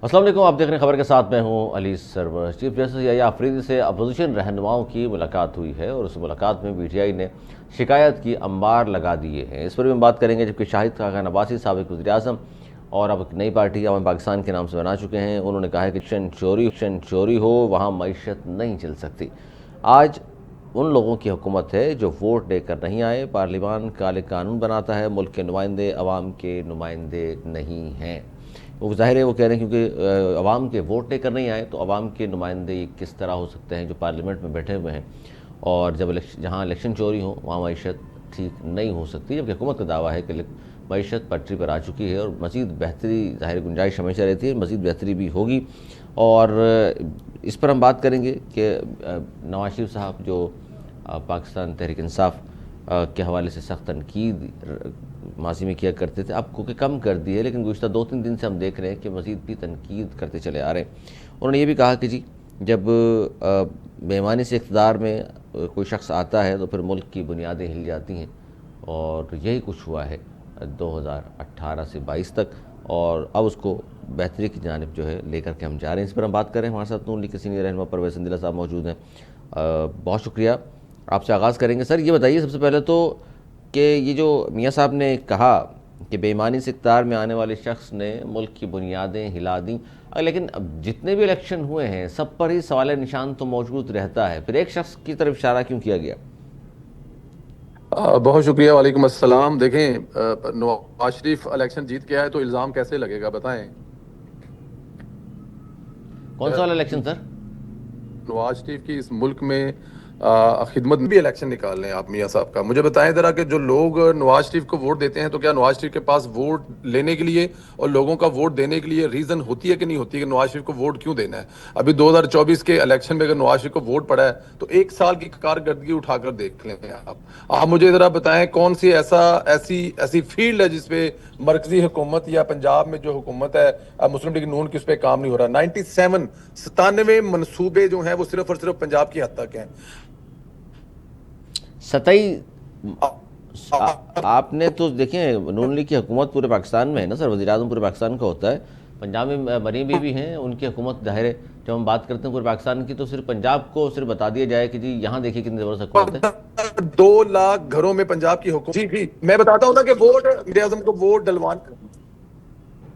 السلام علیکم، آپ دیکھ رہے ہیں خبر کے ساتھ میں ہوں علی سرور۔ چیف جسٹس یحییٰ آفریدی سے اپوزیشن رہنماؤں کی ملاقات ہوئی ہے اور اس ملاقات میں پی ٹی آئی نے شکایت کی انبار لگا دیے ہیں۔ اس پر بھی ہم بات کریں گے، جبکہ شاہد خاقان عباسی سابق وزیر اعظم اور اب ایک نئی پارٹی عوام پاکستان کے نام سے بنا چکے ہیں، انہوں نے کہا ہے کہ الیکشن چوری ہو وہاں معیشت نہیں چل سکتی۔ آج ان لوگوں کی حکومت ہے جو ووٹ دے کر نہیں آئے، پارلیمان کالے قانون بناتا ہے، ملک کے نمائندے عوام کے نمائندے نہیں ہیں۔ وہ ظاہر ہے وہ کہہ رہے ہیں کیونکہ عوام کے ووٹ دے کر نہیں آئے تو عوام کے نمائندے کس طرح ہو سکتے ہیں جو پارلیمنٹ میں بیٹھے ہوئے ہیں، اور جب جہاں الیکشن چوری ہو وہاں معیشت ٹھیک نہیں ہو سکتی، جبکہ حکومت کا دعویٰ ہے کہ معیشت پٹری پر آ چکی ہے اور مزید بہتری ظاہر گنجائش ہمیشہ رہتی ہے، مزید بہتری بھی ہوگی۔ اور اس پر ہم بات کریں گے کہ نواز شریف صاحب جو پاکستان تحریک انصاف کے حوالے سے سخت تنقید ماضی میں کیا کرتے تھے، اب کوئی کم کر دی ہے، لیکن گزشتہ 2-3 دن سے ہم دیکھ رہے ہیں کہ مزید بھی تنقید کرتے چلے آ رہے ہیں۔ انہوں نے یہ بھی کہا کہ جی جب بے ایمانی سے اقتدار میں کوئی شخص آتا ہے تو پھر ملک کی بنیادیں ہل جاتی ہیں، اور یہی کچھ ہوا ہے 2018 سے 22 تک، اور اب اس کو بہتری کی جانب جو ہے لے کر کے ہم جا رہے ہیں۔ اس پر ہم بات کریں، ہمارے ساتھ نون لیگ کے سینئر رہنما پرویز سندھلہ صاحب موجود ہیں۔ بہت شکریہ، آپ سے آغاز کریں گے۔ سر یہ بتائیے سب سے پہلے تو کہ یہ جو میاں صاحب نے کہا کہ بے ایمانی سے اقتدار میں آنے والے شخص نے ملک کی بنیادیں ہلا دیں، لیکن اب جتنے بھی الیکشن ہوئے ہیں سب پر ہی سوال نشان تو موجود رہتا ہے، پھر ایک شخص کی طرف اشارہ کیوں کیا گیا؟ بہت شکریہ، وعلیکم السلام۔ دیکھیں، نواز شریف الیکشن جیت گیا ہے تو الزام کیسے لگے گا بتائیں؟ کون سا والا الیکشن سر؟ نواز شریف کی اس ملک میں خدمت بھی الیکشن نکال لیں آپ میاں صاحب کا۔ مجھے بتائیں ذرا کہ جو لوگ نواز شریف کو ووٹ دیتے ہیں تو کیا نواز شریف کے پاس ووٹ لینے کے لیے اور لوگوں کا ووٹ دینے کے لیے ریزن ہوتی ہے کہ نہیں ہوتی ہے کہ نواز شریف کو ووٹ کیوں دینا ہے؟ ابھی 2024 کے الیکشن میں اگر نواز شریف کو ووٹ پڑا ہے تو 1 سال کی کارکردگی اٹھا کر دیکھ لیں آپ مجھے ذرا بتائیں کون سی ایسی فیلڈ ہے جس پہ مرکزی حکومت یا پنجاب میں جو حکومت ہے مسلم لیگ نون کی، اس پہ کام نہیں ہو رہا۔ 97 منصوبے جو ہیں وہ صرف اور صرف پنجاب کی حد تک ہیں۔ آپ نے تو دیکھیں نون لیگ کی حکومت پورے پاکستان میں ہے نا سر، وزیر اعظم پورے پاکستان کا ہوتا ہے، پنجاب میں مریم بی بھی ہیں، ان کی حکومت ظاہر ہے جب ہم بات کرتے ہیں پورے پاکستان کی تو صرف پنجاب کو صرف بتا دیا جائے کہ جی یہاں دیکھیے کتنی زبردست حکومت ہے۔ 2 لاکھ گھروں میں پنجاب کی حکومت۔ جی میں بتاتا ہوں نا کہ وزیر اعظم کو ووٹ ڈلوان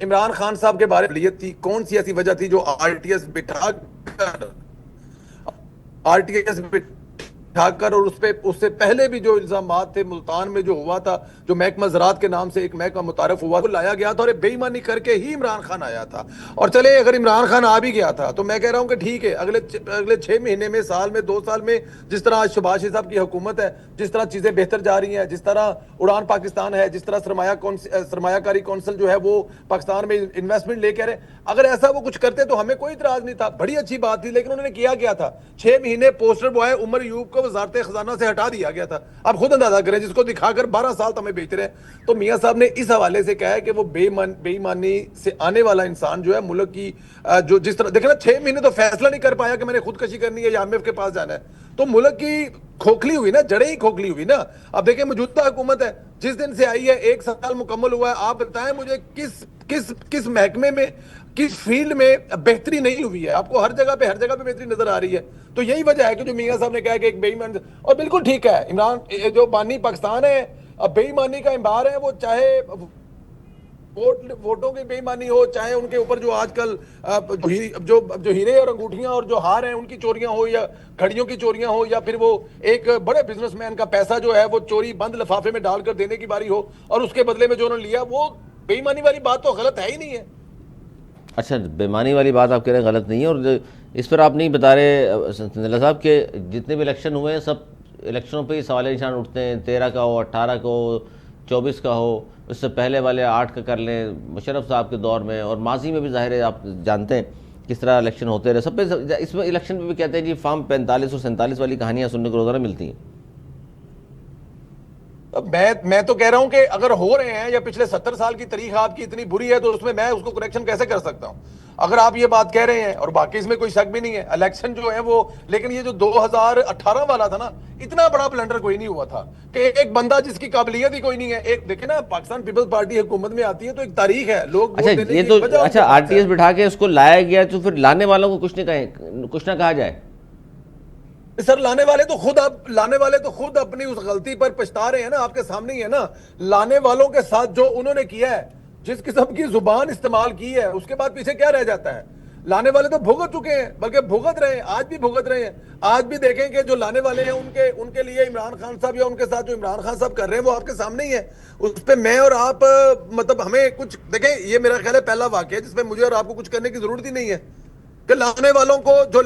عمران خان صاحب کے بارے میں تھی، کون سی ایسی وجہ تھی جو آر ٹی ایس بٹھا کر اور اس سے پہلے بھی جو الزامات تھے ملتان میں جو ہوا تھا، جو محکمہ زراعت کے نام سے ایک محکمہ متعارف ہوا، وہ لایا گیا تھا اور بے ایمانی کر کے ہی عمران خان آیا تھا۔ اور چلے اگر عمران خان آ بھی گیا تھا تو میں کہہ رہا ہوں کہ ٹھیک ہے، اگلے 6 مہینے میں، سال میں، 2 سال میں جس طرح آج شہباز شریف صاحب کی حکومت ہے، جس طرح چیزیں بہتر جا رہی ہیں، جس طرح اڑان پاکستان ہے، جس طرح سرمایہ کاری کونسل جو ہے وہ پاکستان میں انویسٹمنٹ لے کے آ رہے ہیں، اگر ایسا وہ کچھ کرتے تو ہمیں کوئی اعتراض نہیں تھا، بڑی اچھی بات تھی۔ لیکن انہوں نے کیا تھا، 6 مہینے پوسٹر بوائے عمر ایوب کو وزارت خزانہ سے ہٹا دیا گیا تھا۔ اب خود اندازہ کریں، جس کو دکھا کر 12 سال تمہیں بیچ رہے ہیں۔ تو میاں صاحب نے اس حوالے سے کہا ہے کہ وہ بے ایمانی سے آنے والا انسان جو ہے ملک کی جو جس طرح دیکھیں نا، 6 مہینے تو فیصلہ نہیں کر پایا کہ میں نے خودکشی کرنی ہے یا IMF کے پاس جانا ہے، تو ملک کی کھوکھلی ہوئی نا، جڑیں ہی کھوکھلی ہوئی نا۔ اب دیکھیں موجودہ حکومت ہے، جس دن سے آئی ہے 1 سال مکمل ہوا ہے، آپ بتائیں مجھے کس محکمے میں، کس فیلڈ میں بہتری نہیں ہوئی ہے؟ آپ کو ہر جگہ پہ بہتری نظر آ رہی ہے۔ تو یہی وجہ ہے کہ جو میاں صاحب نے کہا کہ ایک بے ایمان، اور بالکل ٹھیک ہے، عمران جو بانی پاکستان ہے، بے ایمانی کا انبار ہے، وہ چاہے ووٹوں کی بے ایمانی ہو، چاہے ان کے اوپر جو آج کل جو ہیرے اور انگوٹھیاں اور جو ہار ہیں ان کی چوریاں ہو، یا گھڑیوں کی چوریاں ہو، یا پھر وہ ایک بڑے بزنس مین کا پیسہ جو ہے وہ چوری بند لفافے میں ڈال کر دینے کی باری ہو، اور اس کے بدلے میں جو انہوں نے لیا، وہ بے ایمانی والی بات تو غلط ہے ہی نہیں ہے۔ اچھا، بے ایمانی والی بات آپ کہہ رہے ہیں غلط نہیں ہے، اور اس پر آپ نہیں بتا رہے سندھلہ صاحب کہ جتنے بھی الیکشن ہوئے ہیں سب الیکشنوں پہ ہی سوال نشان اٹھتے ہیں، 13 کا ہو، 18 کا ہو، 24 کا ہو، اس سے پہلے والے 8 کا کر لیں مشرف صاحب کے دور میں، اور ماضی میں بھی ظاہر ہے آپ جانتے ہیں کس طرح الیکشن ہوتے رہے، سب پہ اس میں الیکشن پہ بھی کہتے ہیں جی فارم 45 اور 47 والی کہانیاں سننے کو روزانہ ملتی ہیں۔ میں تو کہہ رہا ہوں کہ اگر ہو رہے ہیں یا پچھلے 70 سال کی تاریخ آپ کی اتنی بری ہے تو اس میں اس کو کریکشن کیسے کر سکتا ہوں؟ اگر آپ یہ بات کہہ رہے ہیں، اور باقی اس میں کوئی شک بھی نہیں ہے، الیکشن جو ہے وہ، لیکن یہ جو 2018 والا تھا نا، اتنا بڑا بلنڈر کوئی نہیں ہوا تھا کہ ایک بندہ جس کی قابلیت ہی کوئی نہیں ہے. ایک دیکھیں نا، پاکستان پیپلز پارٹی حکومت میں آتی ہے تو ایک تاریخ ہے، لوگ اچھا یہ تو اچھا آر ٹی ایس بٹھا کے اس کو لایا گیا تو پھر لانے والوں کو کچھ نہ کہا جائے؟ سر لانے والے تو خود اپنی اس غلطی پر پچھتا رہے ہیں نا، آپ کے سامنے ہی ہے نا. لانے والوں کے ساتھ جو انہوں نے کیا ہے، جس قسم کی زبان استعمال کی ہے، اس کے بعد پیچھے کیا رہ جاتا ہے؟ لانے والے تو بھگت چکے ہیں، بلکہ بھگت رہے ہیں، آج بھی بھگت رہے ہیں. آج بھی دیکھیں کہ جو لانے والے ہیں ان کے لیے عمران خان صاحب یا ان کے ساتھ جو عمران خان صاحب کر رہے ہیں وہ آپ کے سامنے ہی ہے. اس پہ میں اور آپ مطلب ہمیں کچھ دیکھیں، یہ میرا خیال ہے پہلا واقعہ ہے جس پہ مجھے اور آپ کو کچھ کرنے کی ضرورت ہی نہیں ہے کہ لانے والوں کو جو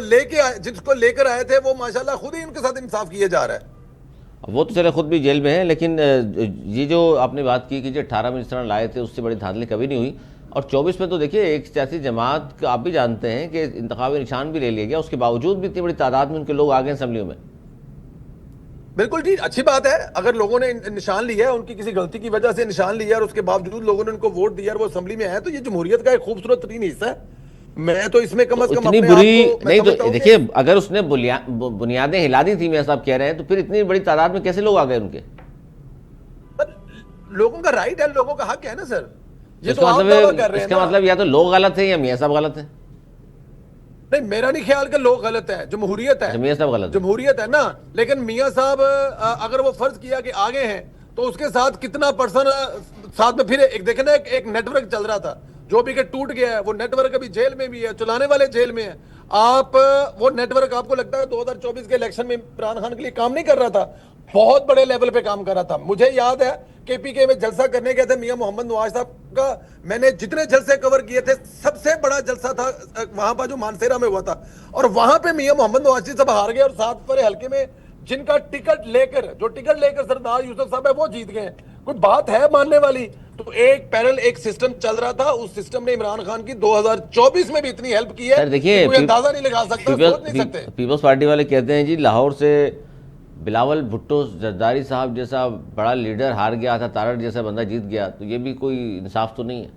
جس کو لے کر آئے تھے وہ ماشاءاللہ خود ہی ان کے ساتھ انصاف کیا جا رہا ہے. وہ تو چلے خود بھی جیل میں ہیں، لیکن یہ جو آپ نے بات کی کہ جو 18 میں جس طرح لائے تھے اس سے بڑی دھاندلی کبھی نہیں ہوئی. اور 24 میں تو دیکھیے ایک سیاسی جماعت آپ بھی جانتے ہیں کہ انتخابی نشان بھی لے لیا گیا، اس کے باوجود بھی اتنی بڑی تعداد میں ان کے لوگ آ گئے اسمبلیوں میں. بالکل جی، اچھی بات ہے اگر لوگوں نے نشان لیا ہے، ان کی کسی غلطی کی وجہ سے نشان لیا اور اس کے باوجود لوگوں نے ان کو ووٹ دیا اور وہ اسمبلی میں آئے، تو یہ جمہوریت کا ایک خوبصورت ترین حصہ ہے. میں تو اس میں کم از کم اتنی بری نہیں تو دیکھیے، اگر اس نے بنیادیں ہلا دی تھی میاں صاحب کہہ رہے ہیں، تو پھر اتنی بڑی تعداد میں کیسے لوگ آ گئے ان کے؟ لوگوں کا رائٹ ہے، لوگوں کا حق ہے نا سر. اس کا مطلب یا تو لوگ غلط ہیں یا میاں صاحب غلط ہیں. نہیں، میرا نہیں خیال کہ لوگ غلط ہیں، جمہوریت ہے. میاں صاحب غلط جمہوریت ہے نا، لیکن میاں صاحب اگر وہ فرض کیا کہ آگے ہیں تو اس کے ساتھ کتنا پرسن ساتھ میں پھر ایک دیکھیں نا، ایک نیٹ ورک چل رہا تھا جو بھی کہ ٹوٹ گیا ہے. وہ نیٹ ورک ابھی جیل میں بھی ہے، چلانے والے جیل میں ہیں. آپ وہ نیٹ ورک آپ کو لگتا ہے 2024 کے الیکشن میں عمران خان کے لیے کام نہیں کر رہا تھا؟ بہت بڑے لیول پہ کام کر رہا تھا. مجھے یاد ہے کہ پی کے میں جلسہ کرنے گئے تھے میاں محمد نواز صاحب کا. میں نے جتنے جلسے کور کیے تھے سب سے بڑا جلسہ تھا وہاں پر جو مانسیرا میں ہوا تھا، اور وہاں پہ میاں محمد نواز صاحب ہار گئے، اور ساتھ پر حلقے میں جن کا ٹکٹ لے کر سردار یوسف صاحب ہے وہ جیت گئے. کوئی بات ہے ماننے والی؟ تو ایک پیرل ایک سسٹم چل رہا تھا، اس سسٹم نے عمران خان کی 2024 میں بھی اتنی ہیلپ کی ہے کہ کوئی اندازہ نہیں لگا سکتا، سوچ نہیں سکتے. پیپلز پارٹی والے کہتے ہیں جی لاہور سے بلاول بھٹو زرداری صاحب جیسا بڑا لیڈر ہار گیا تھا، تارڑ جیسا بندہ جیت گیا، تو یہ بھی کوئی انصاف تو نہیں ہے.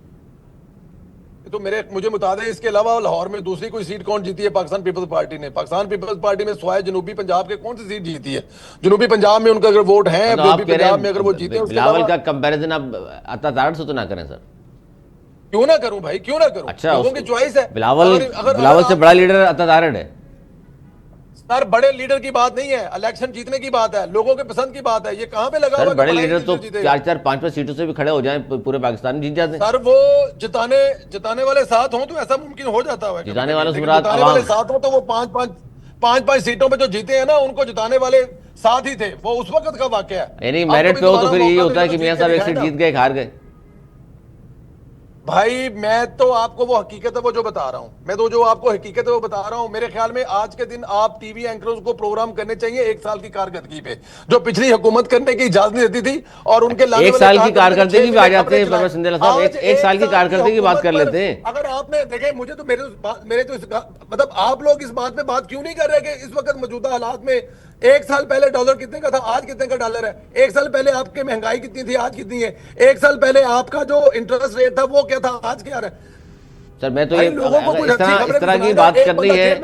تو مجھے بتا دیں اس کے علاوہ لاہور میں دوسری کوئی سیٹ کون جیتی ہے پاکستان پیپلز پارٹی نے؟ پاکستان پیپلز پارٹی میں سوائے جنوبی پنجاب کے کون سی سیٹ جیتی ہے؟ جنوبی پنجاب میں ان کا اگر ووٹ ہیں، جنوبی پنجاب میں اگر وہ جیتے ہیں، بلاول کا کمپیریزن آپ عطا تارڑ سے تو نہ کریں سر. کیوں نہ کروں بھائی، کیوں نہ کروں؟ اچھا لوگوں کی چوائس ہے. بلاول سے بڑا لیڈر عطا تارڑ ہے سر. بڑے لیڈر کی بات نہیں ہے، الیکشن جیتنے کی بات ہے، لوگوں کے پسند کی بات ہے. یہ کہاں پہ لگا ہوا ہے؟ بڑے لیڈر تو 4 5 سیٹوں سے بھی کھڑے ہو جائیں پورے پاکستان میں جیت جاتے ہیں سر. وہ جتانے والے ساتھ ہوں تو ایسا ممکن ہو جاتا ہے. جتانے والوں سے جتانے والے ساتھ ہوں تو وہ 5 سیٹوں پہ جو جیتے ہیں نا، ان کو جتانے والے ساتھ ہی تھے. وہ اس وقت کا واقعہ ہے. یعنی میرٹ پہ ہو تو پھر یہ ہوتا ہے کہ میاں صاحب ایک سیٹ جیت گئے، ہار گئے. بھائی میں تو آپ کو وہ حقیقت ہے وہ جو بتا رہا ہوں، میں تو جو آپ کو حقیقت ہے وہ بتا رہا ہوں. میرے خیال میں آج کے دن آپ ٹی وی اینکرز کو پروگرام کرنے چاہیے 1 سال کی کارکردگی پہ، جو پچھلی حکومت کرنے کی اجازت نہیں دیتی تھی. اور ان کے 1 سال کی کارکردگی بھی آ جاتے ہیں پرویز سندھیلا صاحب، 1 سال کی کارکردگی کی بات کر لیتے ہیں. اگر آپ نے دیکھیں، مجھے تو میرے تو مطلب آپ لوگ اس بات پہ بات کیوں نہیں کر رہے کہ اس وقت موجودہ حالات میں 1 سال پہلے ڈالر کتنے کا تھا، آج کتنے کا ڈالر ہے؟ 1 سال پہلے آپ کی مہنگائی کتنی تھی، آج کتنی ہے؟ 1 سال پہلے آپ کا جو انٹرسٹ ریٹ تھا وہ کیا تھا، آج کیا ہے؟ سر میں تو یہ اس طرح کی بات کرنی ہے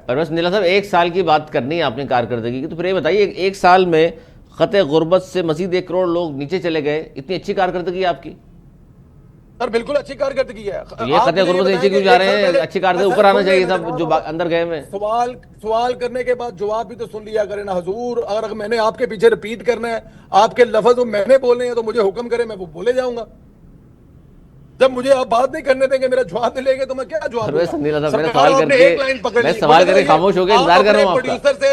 پرویز سندھیلا صاحب، 1 سال کی بات کرنی ہے آپ نے کارکردگی کی، تو پھر یہ بتائیے 1 سال میں خطے غربت سے مزید 1 کروڑ لوگ نیچے چلے گئے، اتنی اچھی کارکردگی آپ کی؟ سر بالکل اچھی کارکردگی ہے. یہ خطے غربت سے نیچے کیوں جا رہے ہیں؟ اچھی کارکردگی اوپر آنا چاہیے تھا جو اندر گئے میں. سوال کرنے کے بعد جواب بھی تو سن لیا کریں نا حضور. اگر میں نے آپ کے پیچھے ریپیٹ کرنا ہے، آپ کے لفظ میں نے بولنے ہیں، تو مجھے حکم کرے، میں وہ بولے جاؤں گا. جب مجھے آپ بات نہیں کرنے دیں گے، میرا جواب نہیں لیں گے، تو میں کیا جواب دوں گا؟ میں سوال کر کے خاموش ہو کے انتظار کر رہا ہوں آپ کا.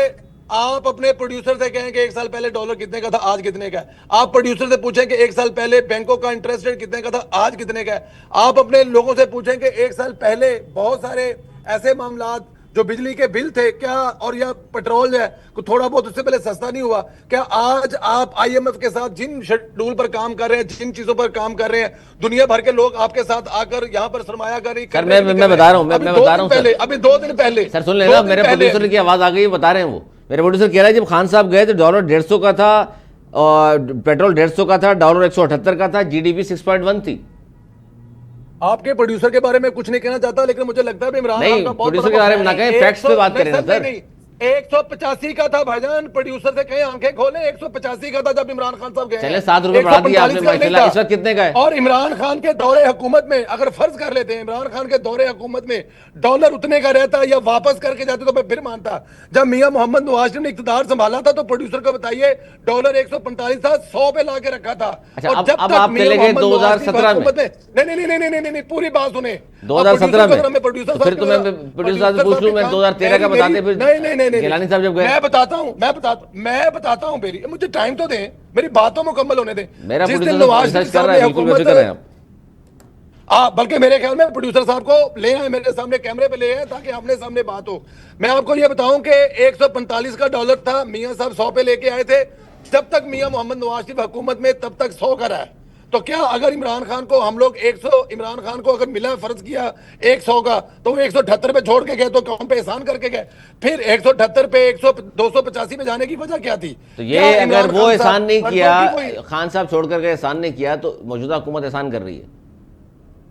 آپ اپنے پروڈیوسر سے کہیں کہ 1 سال پہلے ڈالر کتنے کا تھا، آج کتنے کا ہے. آپ پروڈیوسر سے پوچھیں کہ 1 سال پہلے بینکوں کا انٹرسٹ ریٹ کتنے کا تھا، آج کتنے کا ہے. آپ اپنے لوگوں سے پوچھیں کہ 1 سال پہلے بہت سارے ایسے معاملات جو بجلی کے بل تھے کیا، اور یا پیٹرول ہے تھوڑا بہت اس سے پہلے سستا نہیں ہوا کیا؟ آج آپ آئی ایم ایف کے ساتھ جن شیڈول پر کام کر رہے ہیں، جن چیزوں پر کام کر رہے ہیں، دنیا بھر کے لوگ آپ کے ساتھ آ کر یہاں پر سرمایہ کاری کر رہے ہیں. میں بتا رہا ہوں ابھی 2 دن پہلے سر سن لینا، میرے پروڈیوسر کی آواز آ گئی، بتا رہے ہیں وہ. میرے پروڈیوسر کہہ رہا ہے جب خان صاحب گئے تو ڈالر 150 کا تھا اور پیٹرول 150 کا تھا, ڈالر 178 کا تھا, جی ڈی پی 6.1 تھی. آپ کے پروڈیوسر کے بارے میں کچھ نہیں کہنا چاہتا, لیکن مجھے لگتا ہے عمران خان نہیں, کا بہت پروڈیوسر کے بارے میں نہ کہیں, فیکٹس پہ بات کریں نا سر. 185 کا تھا بھائی جان, پروڈیوسر سے کہیں آنکھیں کھولیں, 185 کا تھا جب عمران خان صاحب گئے. چلے 7 روپے بڑھا دیا آپ نے ماشاءاللہ, اس وقت کتنے کا ہے؟ اور عمران خان کے دور حکومت میں اگر فرض کر لیتے ہیں عمران خان کے دور حکومت میں ڈالر اتنے کا رہتا یا واپس کر کے جاتے تو میں پھر مانتا. جب میاں محمد نواز شریف نے اقتدار سنبھالا تھا تو پروڈیوسر کو بتائیے ڈالر 145 تھا, 100 پہ لا کے رکھا تھا. اور جب اب تک آپ چلے گئے 2017 میں, نہیں پوری بات سنیں, 2017 میں پھر تو میں پروڈیوسر صاحب سے پوچھ لوں, میں 2013 کا بتاتے پھر نہیں گیلانی صاحب جب گئے. میں بتاتا ہوں, مجھے ٹائم تو دیں, میری بات تو مکمل ہونے دیں. میرا پروڈیوسر ریسرچ کر رہا ہے, بالکل بے فکر ہیں آپ. بلکہ میرے خیال میں پروڈیوسر صاحب کو لے آئے میرے سامنے, کیمرے پہ لے آئے تاکہ آمنے سامنے بات ہو. میں آپ کو یہ بتاؤں کہ 145 کا ڈالر تھا, میاں صاحب 100 پہ لے کے آئے تھے. جب تک میاں محمد نواز شریف حکومت میں تب تک 100 کا رہا ہے. تو کیا اگر عمران خان کو ہم لوگ 100 عمران خان کو اگر ملا فرض کیا 100 کا تو وہ 178 پہ چھوڑ کے گئے تو ہم پہ احسان کر کے گئے. پھر 178 پہ 285 پہ جانے کی وجہ کیا تھی؟ تو یہ اگر وہ احسان نہیں کیا, خان صاحب چھوڑ کر کے احسان نہیں کیا, تو موجودہ حکومت احسان کر رہی ہے.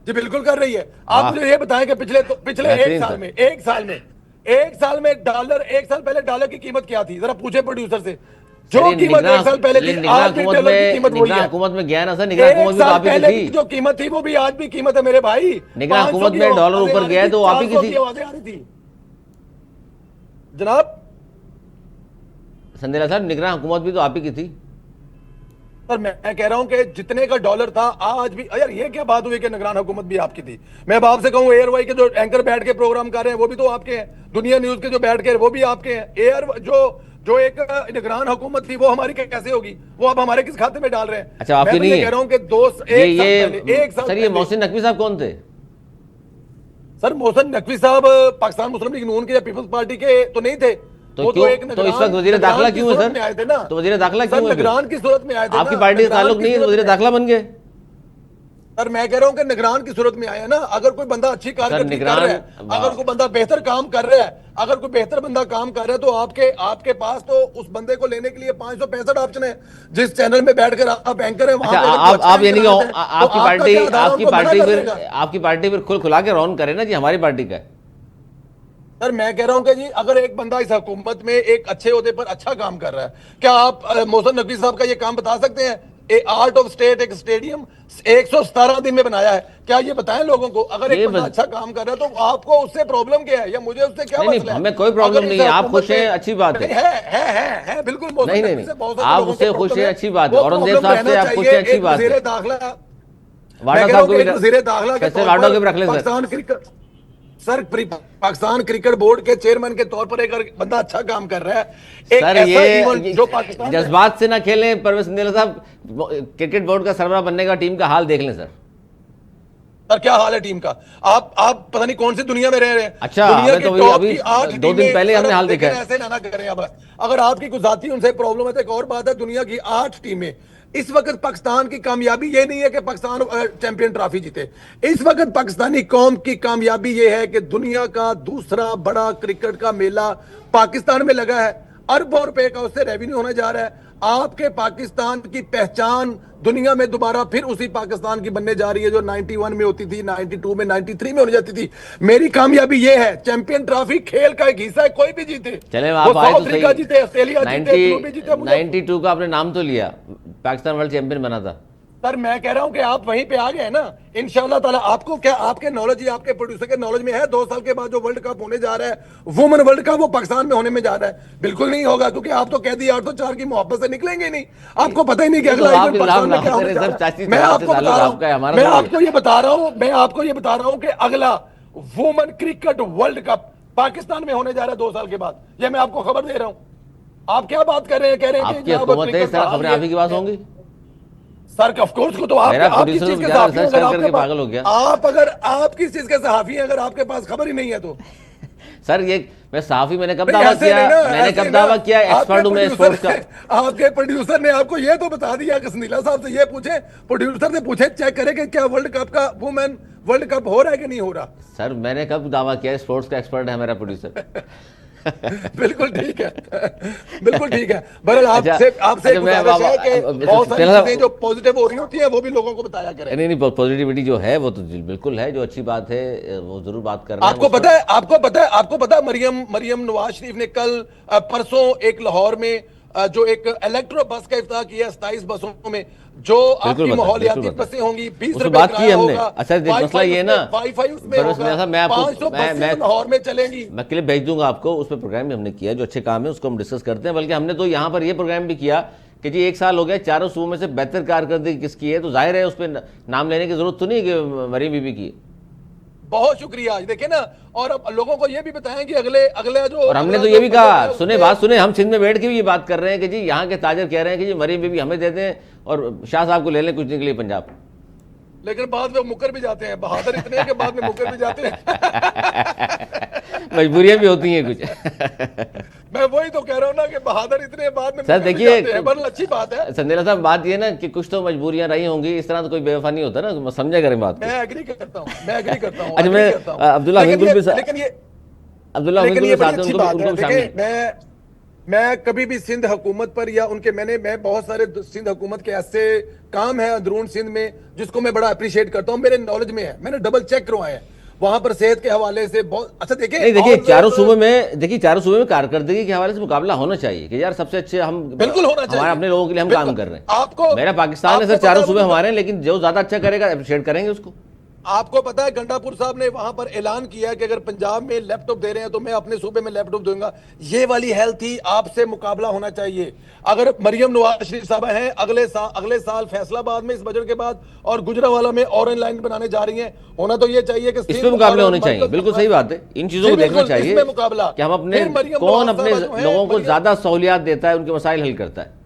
جی بالکل کر رہی ہے. آپ مجھے یہ بتائیں کہ پچھلے ایک سال میں ڈالر, ایک سال پہلے ڈالر کی قیمت کیا تھی, ذرا پوچھے پروڈیوسر سے. جو قیمت ایک سال پہلے تھی آج بھی ڈالر کی قیمت وہی ہے. حکومت میں گیا نا سر, نگراں حکومت بھی تو آپ ہی کی تھی. جو قیمت تھی وہ بھی آج بھی قیمت ہے میرے بھائی. نگراں حکومت میں ڈالر اوپر گیا ہے تو آپ ہی کی تھی جناب. سندیلا صاحب, نگراں حکومت بھی تو آپ ہی کی تھی. سر میں کہہ رہا ہوں کہ جتنے کا ڈالر تھا آج بھی, یار یہ کیا بات ہوئی کہ نگران حکومت بھی آپ کی تھی. میں اب آپ سے کہوں ایئر وائی کے جو اینکر بیٹھ کے پروگرام کر رہے ہیں وہ بھی تو آپ کے ہیں, دنیا نیوز کے جو بیٹھ کے وہ بھی آپ کے ہیں. ایئر جو ایک نگران حکومت تھی وہ ہماری کیسے ہوگی, وہ اب ہمارے کس کھاتے میں ڈال رہے ہیں؟ اچھا آپ کی نہیں ہے. میں کہہ رہا ہوں کہ ایک سال سر یہ محسن نقوی صاحب کون تھے؟ سر محسن نقوی صاحب پاکستان مسلم لیگ نون کے یا پیپلز پارٹی کے تو نہیں تھے. تو اس وقت وزیر داخلہ کیوں ہے سر؟ تو وزیر داخلہ کیوں ہے؟ نگران کی صورت میں آئے تھے. آپ کی پارٹی کا تعلق نہیں ہے, وزیر داخلہ بن گئے. سر میں کہہ رہا ہوں کہ نگران کی صورت میں آیا نا. اگر کوئی بندہ اچھی کارکردگی کر رہا ہے, اگر کوئی بندہ بہتر کام کر رہا ہے, اگر کوئی بہتر بندہ کام کر رہا ہے تو آپ کے پاس تو اس بندے کو لینے کے لیے 565 آپشن ہے. جس چینل میں بیٹھ کر آپ اینکر ہیں وہاں آپ یعنی آپ کی پارٹی پھر کھل کھلا کے رون کرے نا جی, ہماری پارٹی کا ہے. سر میں کہہ رہا ہوں کہ جی اگر ایک بندہ اس حکومت میں ایک اچھے عہدے پر اچھا کام کر رہا ہے, کیا آپ محسن نقوی صاحب کا یہ کام بتا سکتے ہیں؟ آرٹ آف اسٹیٹ ایک اسٹیڈیم 117 دن میں بنایا ہے, کیا یہ بتائیں لوگوں کو؟ اگر ایک بندہ اچھا کام کر رہا ہے تو آپ کو اس سے پرابلم کیا ہے یا مجھے اس سے کیا مسئلہ ہے؟ ہمیں کوئی پرابلم نہیں ہے, آپ خوش ہیں اچھی بات ہے. بالکل نہیں, آپ اس سے خوش ہیں اچھی بات ہے. اورنگزیب صاحب سے آپ خوش ہیں اچھی بات ہے. واڈا صاحب کو بھی رکھ لیں سر. پاکستان کرکٹ بورڈ کے چیئرمین کے طور پر ایک بندہ اچھا کام کر رہا ہے. سر یہ جذبات سے نہ کھیلیں پرویز سندیلا صاحب, کرکٹ بورڈ کا سربراہ بننے کا ٹیم کا حال دیکھ لیں سر. سر کیا حال ہے ٹیم کا؟ آپ پتہ نہیں کون سی دنیا میں رہ رہے ہیں. اچھا ابھی 2 دن پہلے ہم نے حال دیکھا ہے. ایسے نہ کریں. اب اگر آپ کی کوئی ذاتی ان سے پرابلم ہے تو ایک اور بات ہے. دنیا کی 8 ٹیمیں اس وقت پاکستان کی کامیابی یہ نہیں ہے کہ پاکستان چیمپئن ٹرافی جیتے. اس وقت پاکستانی قوم کی کامیابی یہ ہے کہ دنیا کا دوسرا بڑا کرکٹ کا میلہ پاکستان میں لگا ہے. اربوں روپے کا اس سے ریونیو ہونے جا رہا ہے. آپ کے پاکستان کی پہچان دنیا میں دوبارہ پھر اسی پاکستان کی بننے جا رہی ہے جو 91 میں ہوتی تھی, 92 میں, 93 میں ہونے جاتی تھی. میری کامیابی یہ ہے چیمپئن ٹرافی کھیل کا ایک حصہ ہے, کوئی بھی جیتے. چلیں آپ آئے تو صحیح. جیتے, آسٹریلیا جیتے, 92 کا آپ نے نام تو لیا, پاکستان ورلڈ چیمپئن بنا تھا. سر میں کہہ رہا ہوں کہ آپ وہیں پہ آ گئے نا انشاءاللہ تعالیٰ. آپ کو کیا آپ کے نالج یا آپ کے پروڈیوسر کے نالج میں ہے 2 سال کے بعد جو ورلڈ کپ ہونے جا رہا ہے وومن ورلڈ کپ وہ پاکستان میں ہونے میں جا رہا ہے؟ بالکل نہیں ہوگا, کیونکہ آپ تو قیدی 804 کی محبت سے نکلیں گے نہیں. آپ کو پتہ ہی نہیں کہ اگلا ایونٹ پاکستان میں کیا ہونے جا رہا ہے. میں آپ کو یہ بتا رہا ہوں کہ اگلا women cricket world cup Pakistan میں ہونے جا رہا ہے 2 سال کے بعد. یہ میں آپ کو خبر دے رہا ہوں. آپ کیا بات کر رہے ہیں؟ کہہ رہے ہیں آپ کی حکومت ہے, سر خبریں آپ ہی کے پاس ہوں گی. سر آف کورس کو تو آپ کس چیز کے صحافی ہیں؟ آپ اگر آپ کس چیز کے صحافی ہیں اگر آپ کے پاس خبر ہی نہیں ہے تو؟ سر یہ میں صحافی میں نے کب دعویٰ کیا, میں نے کب دعویٰ کیا ایکسپرٹ ہوں میں اسپورٹس کا. آپ کے پروڈیوسر نے آپ کو یہ تو بتا دیا کہ سندیلا صاحب سے یہ پوچھیں, پروڈیوسر سے پوچھیں چیک کرے کہ کیا ورلڈ کپ کا وومن ورلڈ کپ ہو رہا ہے کہ نہیں ہو رہا. سر میں نے کب دعویٰ کیا اسپورٹس کا ایکسپرٹ ہے میرا پروڈیوسر. بالکل ٹھیک ہے، بالکل ٹھیک ہے. بہرحال آپ سے میں گزارش ہے کہ بہت ساری چیزیں جو پازیٹیو ہو رہی ہوتی ہیں وہ بھی لوگوں کو بتایا کریں. نہیں پازیٹیوٹی جو ہے وہ تو بالکل ہے، جو اچھی بات ہے وہ ضرور بات کر رہے ہیں آپ کو پتا ہے مریم نواز شریف نے کل پرسوں ایک لاہور میں جو ایک الیکٹرو بس کا افتتاح کیا 27 بسوں میں، جو آپ کی ماحولیاتی بسیں ہوں گی، 20 روپے کرایہ ہوگا. اچھا مسئلہ یہ نا، وائی فائی اس میں ہوگا، 500 بسیں لاہور میں چلیں گی. میں کلپ بھیج دوں گا آپ کو، اس پہ پروگرام بھی ہم نے کیا جو اچھے کام ہے اس کو ہم ڈسکس کرتے ہیں. بلکہ ہم نے تو یہاں پر یہ پروگرام بھی کیا کہ جی 1 سال ہو گیا، چاروں صوبوں میں سے بہتر کارکردگی کس کی ہے، تو ظاہر ہے اس پہ نام لینے کی ضرورت تو نہیں کہ مریم بی بی کی. بہت شکریہ. دیکھیں نا، اور اب لوگوں کو یہ بھی بتائیں کہ اگلے جو، اور ہم نے تو یہ بھی کہا، بات سنیں، ہم سندھ میں بیٹھ کے بھی یہ بات کر رہے ہیں کہ جی یہاں کے تاجر کہہ رہے ہیں کہ جی مریم بی بی ہمیں دے دیں اور شاہ صاحب کو لے لیں کچھ دن کے لیے پنجاب. لیکن بعد میں مکر بھی جاتے ہیں، بہادر اتنے ہیں کہ بعد میں مکر بھی جاتے ہیں. مجبوریاں بھی ہوتی ہیں کچھ. میں وہی تو کہہ رہا ہوں نا کہ بہادر اتنے بعد میں سر دیکھیے، اچھی بات ہے. سندیلا صاحب بات یہ نا کہ کچھ تو مجبوریاں رہی ہوں گی، اس طرح تو کوئی بے وفا نہیں ہوتا نا، سمجھا کریں بات کو. میں ایگری کرتا ہوں. اچھا میں عبداللہ حمید گل بھی ساتھ ہیں، ان کو شامل. میں کبھی بھی سندھ حکومت پر یا ان کے میں بہت سارے سندھ حکومت کے ایسے کام ہیں اندرون سندھ میں جس کو میں بڑا اپریشیٹ کرتا ہوں، میرے نالج میں ہے، میں نے ڈبل چیک کروائے ہیں وہاں پر صحت کے حوالے سے. بہت اچھا دیکھیے چاروں صوبے میں کارکردگی کے حوالے سے مقابلہ ہونا چاہیے کہ یار سب سے اچھے ہم بالکل ہونا چاہیے، ہمارے اپنے لوگوں کے لیے ہم کام کر رہے ہیں. میرا پاکستان ہے سر، چاروں صوبے ہمارے ہیں، لیکن جو زیادہ اچھا کرے گا اپریشیٹ کریں گے اس کو. آپ کو پتا ہے گنڈا پور صاحب نے وہاں پر اعلان کیا کہ اگر پنجاب میں لیپ ٹاپ دے رہے ہیں تو میں اپنے صوبے میں لیپ ٹاپ دوں گا. یہ والی ہیلتھ ہی آپ سے مقابلہ ہونا چاہیے. اگر مریم نواز شریف صاحبہ ہیں اگلے سال فیصلہ آباد میں اس بجٹ کے بعد اور گجرانوالہ میں اورنج لائن بنانے جا رہی ہیں، ہونا تو یہ چاہیے کہ اس پہ مقابلے ہونے چاہیے. بالکل صحیح بات ہے، ان چیزوں کو دیکھنا چاہیے کہ ہم اپنے کون اپنے لوگوں کو زیادہ سہولیات دیتا ہے، ان کے مسائل حل کرتا ہے.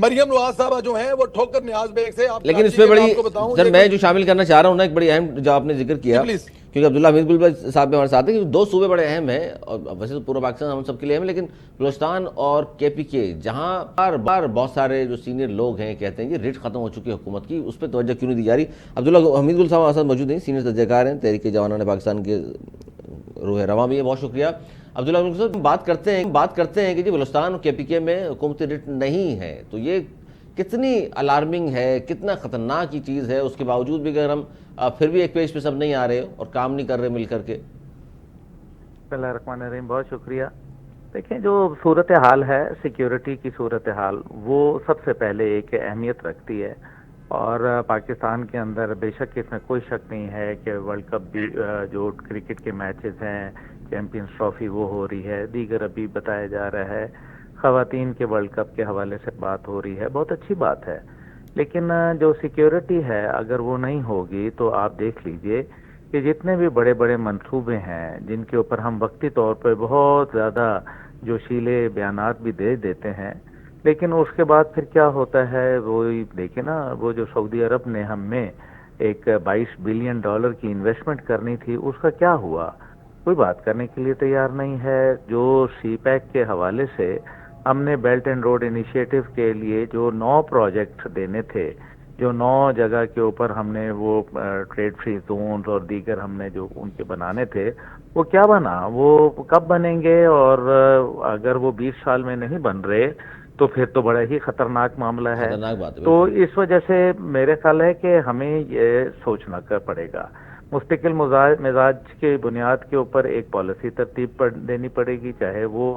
مریم نواز صاحبہ جو ہیں وہ ٹھوکر نیاز بیگ سے، لیکن اس پہ بڑی سر میں جو شامل کرنا چاہ رہا ہوں نا، ایک بڑی اہم جو آپ نے ذکر کیا، کیونکہ عبداللہ حمید گل صاحب بھی ہمارے ساتھ ہیں، 2 صوبے بڑے اہم ہیں، اور ویسے تو پورا پاکستان ہم سب کے لیے اہم ہے، لیکن بلوچستان اور KPK جہاں بار بار بہت سارے جو سینئر لوگ ہیں کہتے ہیں یہ ریٹ ختم ہو چکی ہے حکومت کی، اس پہ توجہ کیوں نہیں دی جا رہی. عبداللہ حمید گل صاحب ہمارے ساتھ موجود ہیں، سینئر تجزیہ کار ہیں، تحریک جوانان پاکستان کے روح رواں بھی ہے. بہت شکریہ. عبداللہ حمید صاحب بات کرتے ہیں کہ جی بلوچستان اور KPK میں حکومتی ریٹ نہیں ہے، تو یہ کتنی الارمنگ ہے، کتنا خطرناک یہ چیز ہے، اس کے باوجود بھی اگر ہم پھر بھی ایک پیج پہ سب نہیں آ رہے اور کام نہیں کر رہے مل کر کے. بسم اللہ الرحمن الرحیم. بہت شکریہ. دیکھیں جو صورتحال ہے سیکیورٹی کی صورتحال، وہ سب سے پہلے ایک اہمیت رکھتی ہے، اور پاکستان کے اندر بے شک اس میں کوئی شک نہیں ہے کہ ورلڈ کپ بھی جو کرکٹ کے میچز ہیں، چیمپئنز ٹرافی وہ ہو رہی ہے، دیگر ابھی بتایا جا رہا ہے، خواتین کے ورلڈ کپ کے حوالے سے بات ہو رہی ہے، بہت اچھی بات ہے. لیکن جو سیکیورٹی ہے اگر وہ نہیں ہوگی تو آپ دیکھ لیجئے کہ جتنے بھی بڑے بڑے منصوبے ہیں جن کے اوپر ہم وقتی طور پہ بہت زیادہ جوشیلے بیانات بھی دے دیتے ہیں، لیکن اس کے بعد پھر کیا ہوتا ہے، وہ دیکھیں نا، وہ جو سعودی عرب نے ہم میں ایک $22 بلین کی انویسٹمنٹ کرنی تھی، اس کا کیا ہوا؟ کوئی بات کرنے کے لیے تیار نہیں ہے. جو سی پیک کے حوالے سے ہم نے بیلٹ اینڈ روڈ انیشیٹو کے لیے جو 9 پروجیکٹ دینے تھے، جو 9 جگہ کے اوپر ہم نے وہ ٹریڈ فری زونز اور دیگر ہم نے جو ان کے بنانے تھے، وہ کیا بنا؟ وہ کب بنیں گے؟ اور اگر وہ 20 سال میں نہیں بن رہے تو پھر تو بڑا ہی خطرناک معاملہ ہے. تو اس وجہ سے میرے خیال ہے کہ ہمیں یہ سوچنا پڑے گا، مستقل مزاج کے بنیاد کے اوپر ایک پالیسی ترتیب دینی پڑے گی، چاہے وہ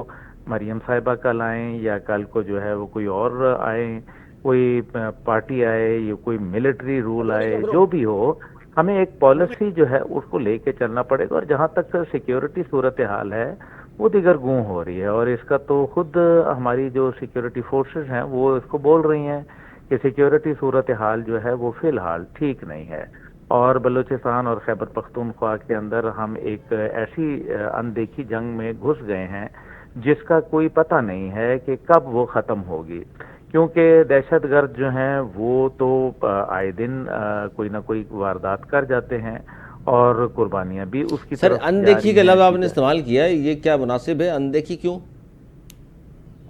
مریم صاحبہ کل آئیں یا کل کو جو ہے وہ کوئی اور آئیں، کوئی پارٹی آئے یا کوئی ملٹری رول آئے، جو بھی ہو، ہمیں ایک پالیسی جو ہے اس کو لے کے چلنا پڑے گا. اور جہاں تک سیکیورٹی صورتحال ہے وہ دیگر گوں ہو رہی ہے، اور اس کا تو خود ہماری جو سیکیورٹی فورسز ہیں وہ اس کو بول رہی ہیں کہ سیکیورٹی صورتحال جو ہے وہ فی الحال ٹھیک نہیں ہے. اور بلوچستان اور خیبر پختونخوا کے اندر ہم ایک ایسی اندیکھی جنگ میں گھس گئے ہیں جس کا کوئی پتہ نہیں ہے کہ کب وہ ختم ہوگی، کیونکہ دہشت گرد جو ہیں وہ تو آئے دن کوئی نہ کوئی واردات کر جاتے ہیں، اور قربانیاں بھی اس کی سر اندیکھی کا لفظ آپ نے استعمال کیا ہے، یہ کیا مناسب ہے؟ اندیکھی کیوں؟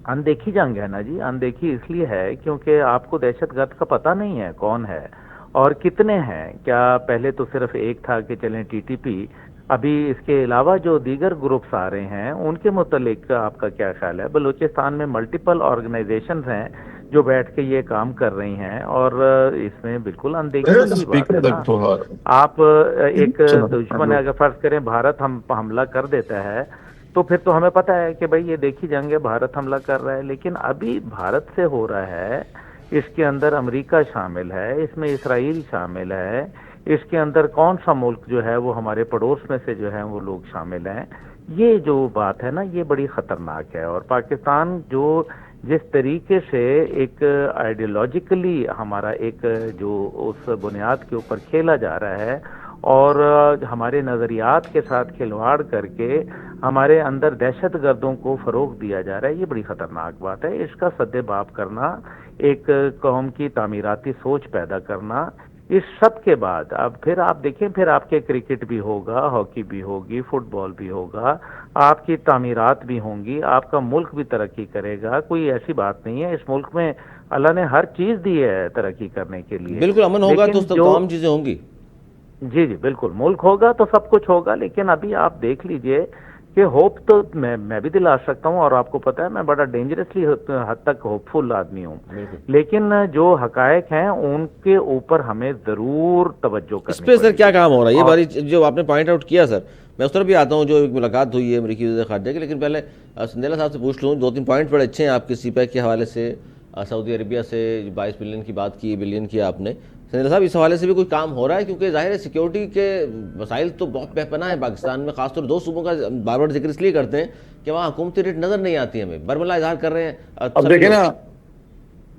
اندیکھی جنگ ہے نا جی. اندیکھی اس لیے ہے کیونکہ آپ کو دہشت گرد کا پتہ نہیں ہے کون ہے اور کتنے ہیں. کیا پہلے تو صرف ایک تھا کہ چلیں TTP، ابھی اس کے علاوہ جو دیگر گروپس آ رہے ہیں ان کے متعلق آپ کا کیا خیال ہے؟ بلوچستان میں ملٹیپل آرگنائزیشنز ہیں جو بیٹھ کے یہ کام کر رہی ہیں، اور اس میں بالکل اندیشی کی بات ہے نا۔ آپ ایک دشمن اگر فرض کریں بھارت ہم حملہ کر دیتا ہے تو پھر تو ہمیں پتہ ہے کہ بھئی یہ دیکھی جائیں گے بھارت حملہ کر رہا ہے، لیکن ابھی بھارت سے ہو رہا ہے، اس کے اندر امریکہ شامل ہے، اس میں اسرائیل شامل ہے، اس کے اندر کون سا ملک جو ہے وہ ہمارے پڑوس میں سے جو ہے وہ لوگ شامل ہیں۔ یہ جو بات ہے نا یہ بڑی خطرناک ہے، اور پاکستان جو جس طریقے سے ایک آئیڈیالوجیکلی ہمارا ایک جو اس بنیاد کے اوپر کھیلا جا رہا ہے، اور ہمارے نظریات کے ساتھ کھلواڑ کر کے ہمارے اندر دہشت گردوں کو فروغ دیا جا رہا ہے، یہ بڑی خطرناک بات ہے۔ اس کا سد باب کرنا، ایک قوم کی تعمیراتی سوچ پیدا کرنا، اس سب کے بعد اب پھر آپ دیکھیں، پھر آپ کے کرکٹ بھی ہوگا، ہاکی بھی ہوگی، فٹ بال بھی ہوگا، آپ کی تعمیرات بھی ہوں گی، آپ کا ملک بھی ترقی کرے گا۔ کوئی ایسی بات نہیں ہے، اس ملک میں اللہ نے ہر چیز دی ہے ترقی کرنے کے لیے، بالکل امن ہوگا تو لیکن تمام چیزیں ہوں گی۔ جی بالکل، ملک ہوگا تو سب کچھ ہوگا، لیکن ابھی آپ دیکھ لیجئے کہ ہوپ تو میں بھی دلا سکتا ہوں، اور آپ کو پتہ ہے میں بڑا ڈینجرسلی حد تک ہوپ فل آدمی ہوں، لیکن جو حقائق ہیں ان کے اوپر ہمیں ضرور توجہ کرنی اس پہ سر کیا کام ہو رہا ہے؟ یہ باری جو آپ نے پوائنٹ آؤٹ کیا سر، میں اس طرف بھی آتا ہوں، جو ایک ملاقات ہوئی ہے امریکی وزیر خارجہ کی، لیکن پہلے سندیلا صاحب سے پوچھ لوں، 2-3 پوائنٹ بڑے اچھے ہیں آپ کے سی پیک کے حوالے سے، سعودی عربیہ سے 22 بلین کی بات کی، بلین کیا آپ نے۔ سندیلا صاحب اس حوالے سے بھی کوئی کام ہو رہا ہے؟ کیونکہ ظاہر ہے سیکیورٹی کے مسائل تو بہت بے پناہ ہیں پاکستان میں، خاص طور 2 صوبوں کا بار بار ذکر اس لیے کرتے ہیں کہ وہاں حکومتی ریٹ نظر نہیں آتی ہمیں، برملا اظہار کر رہے ہیں۔ اب دیکھیں نا،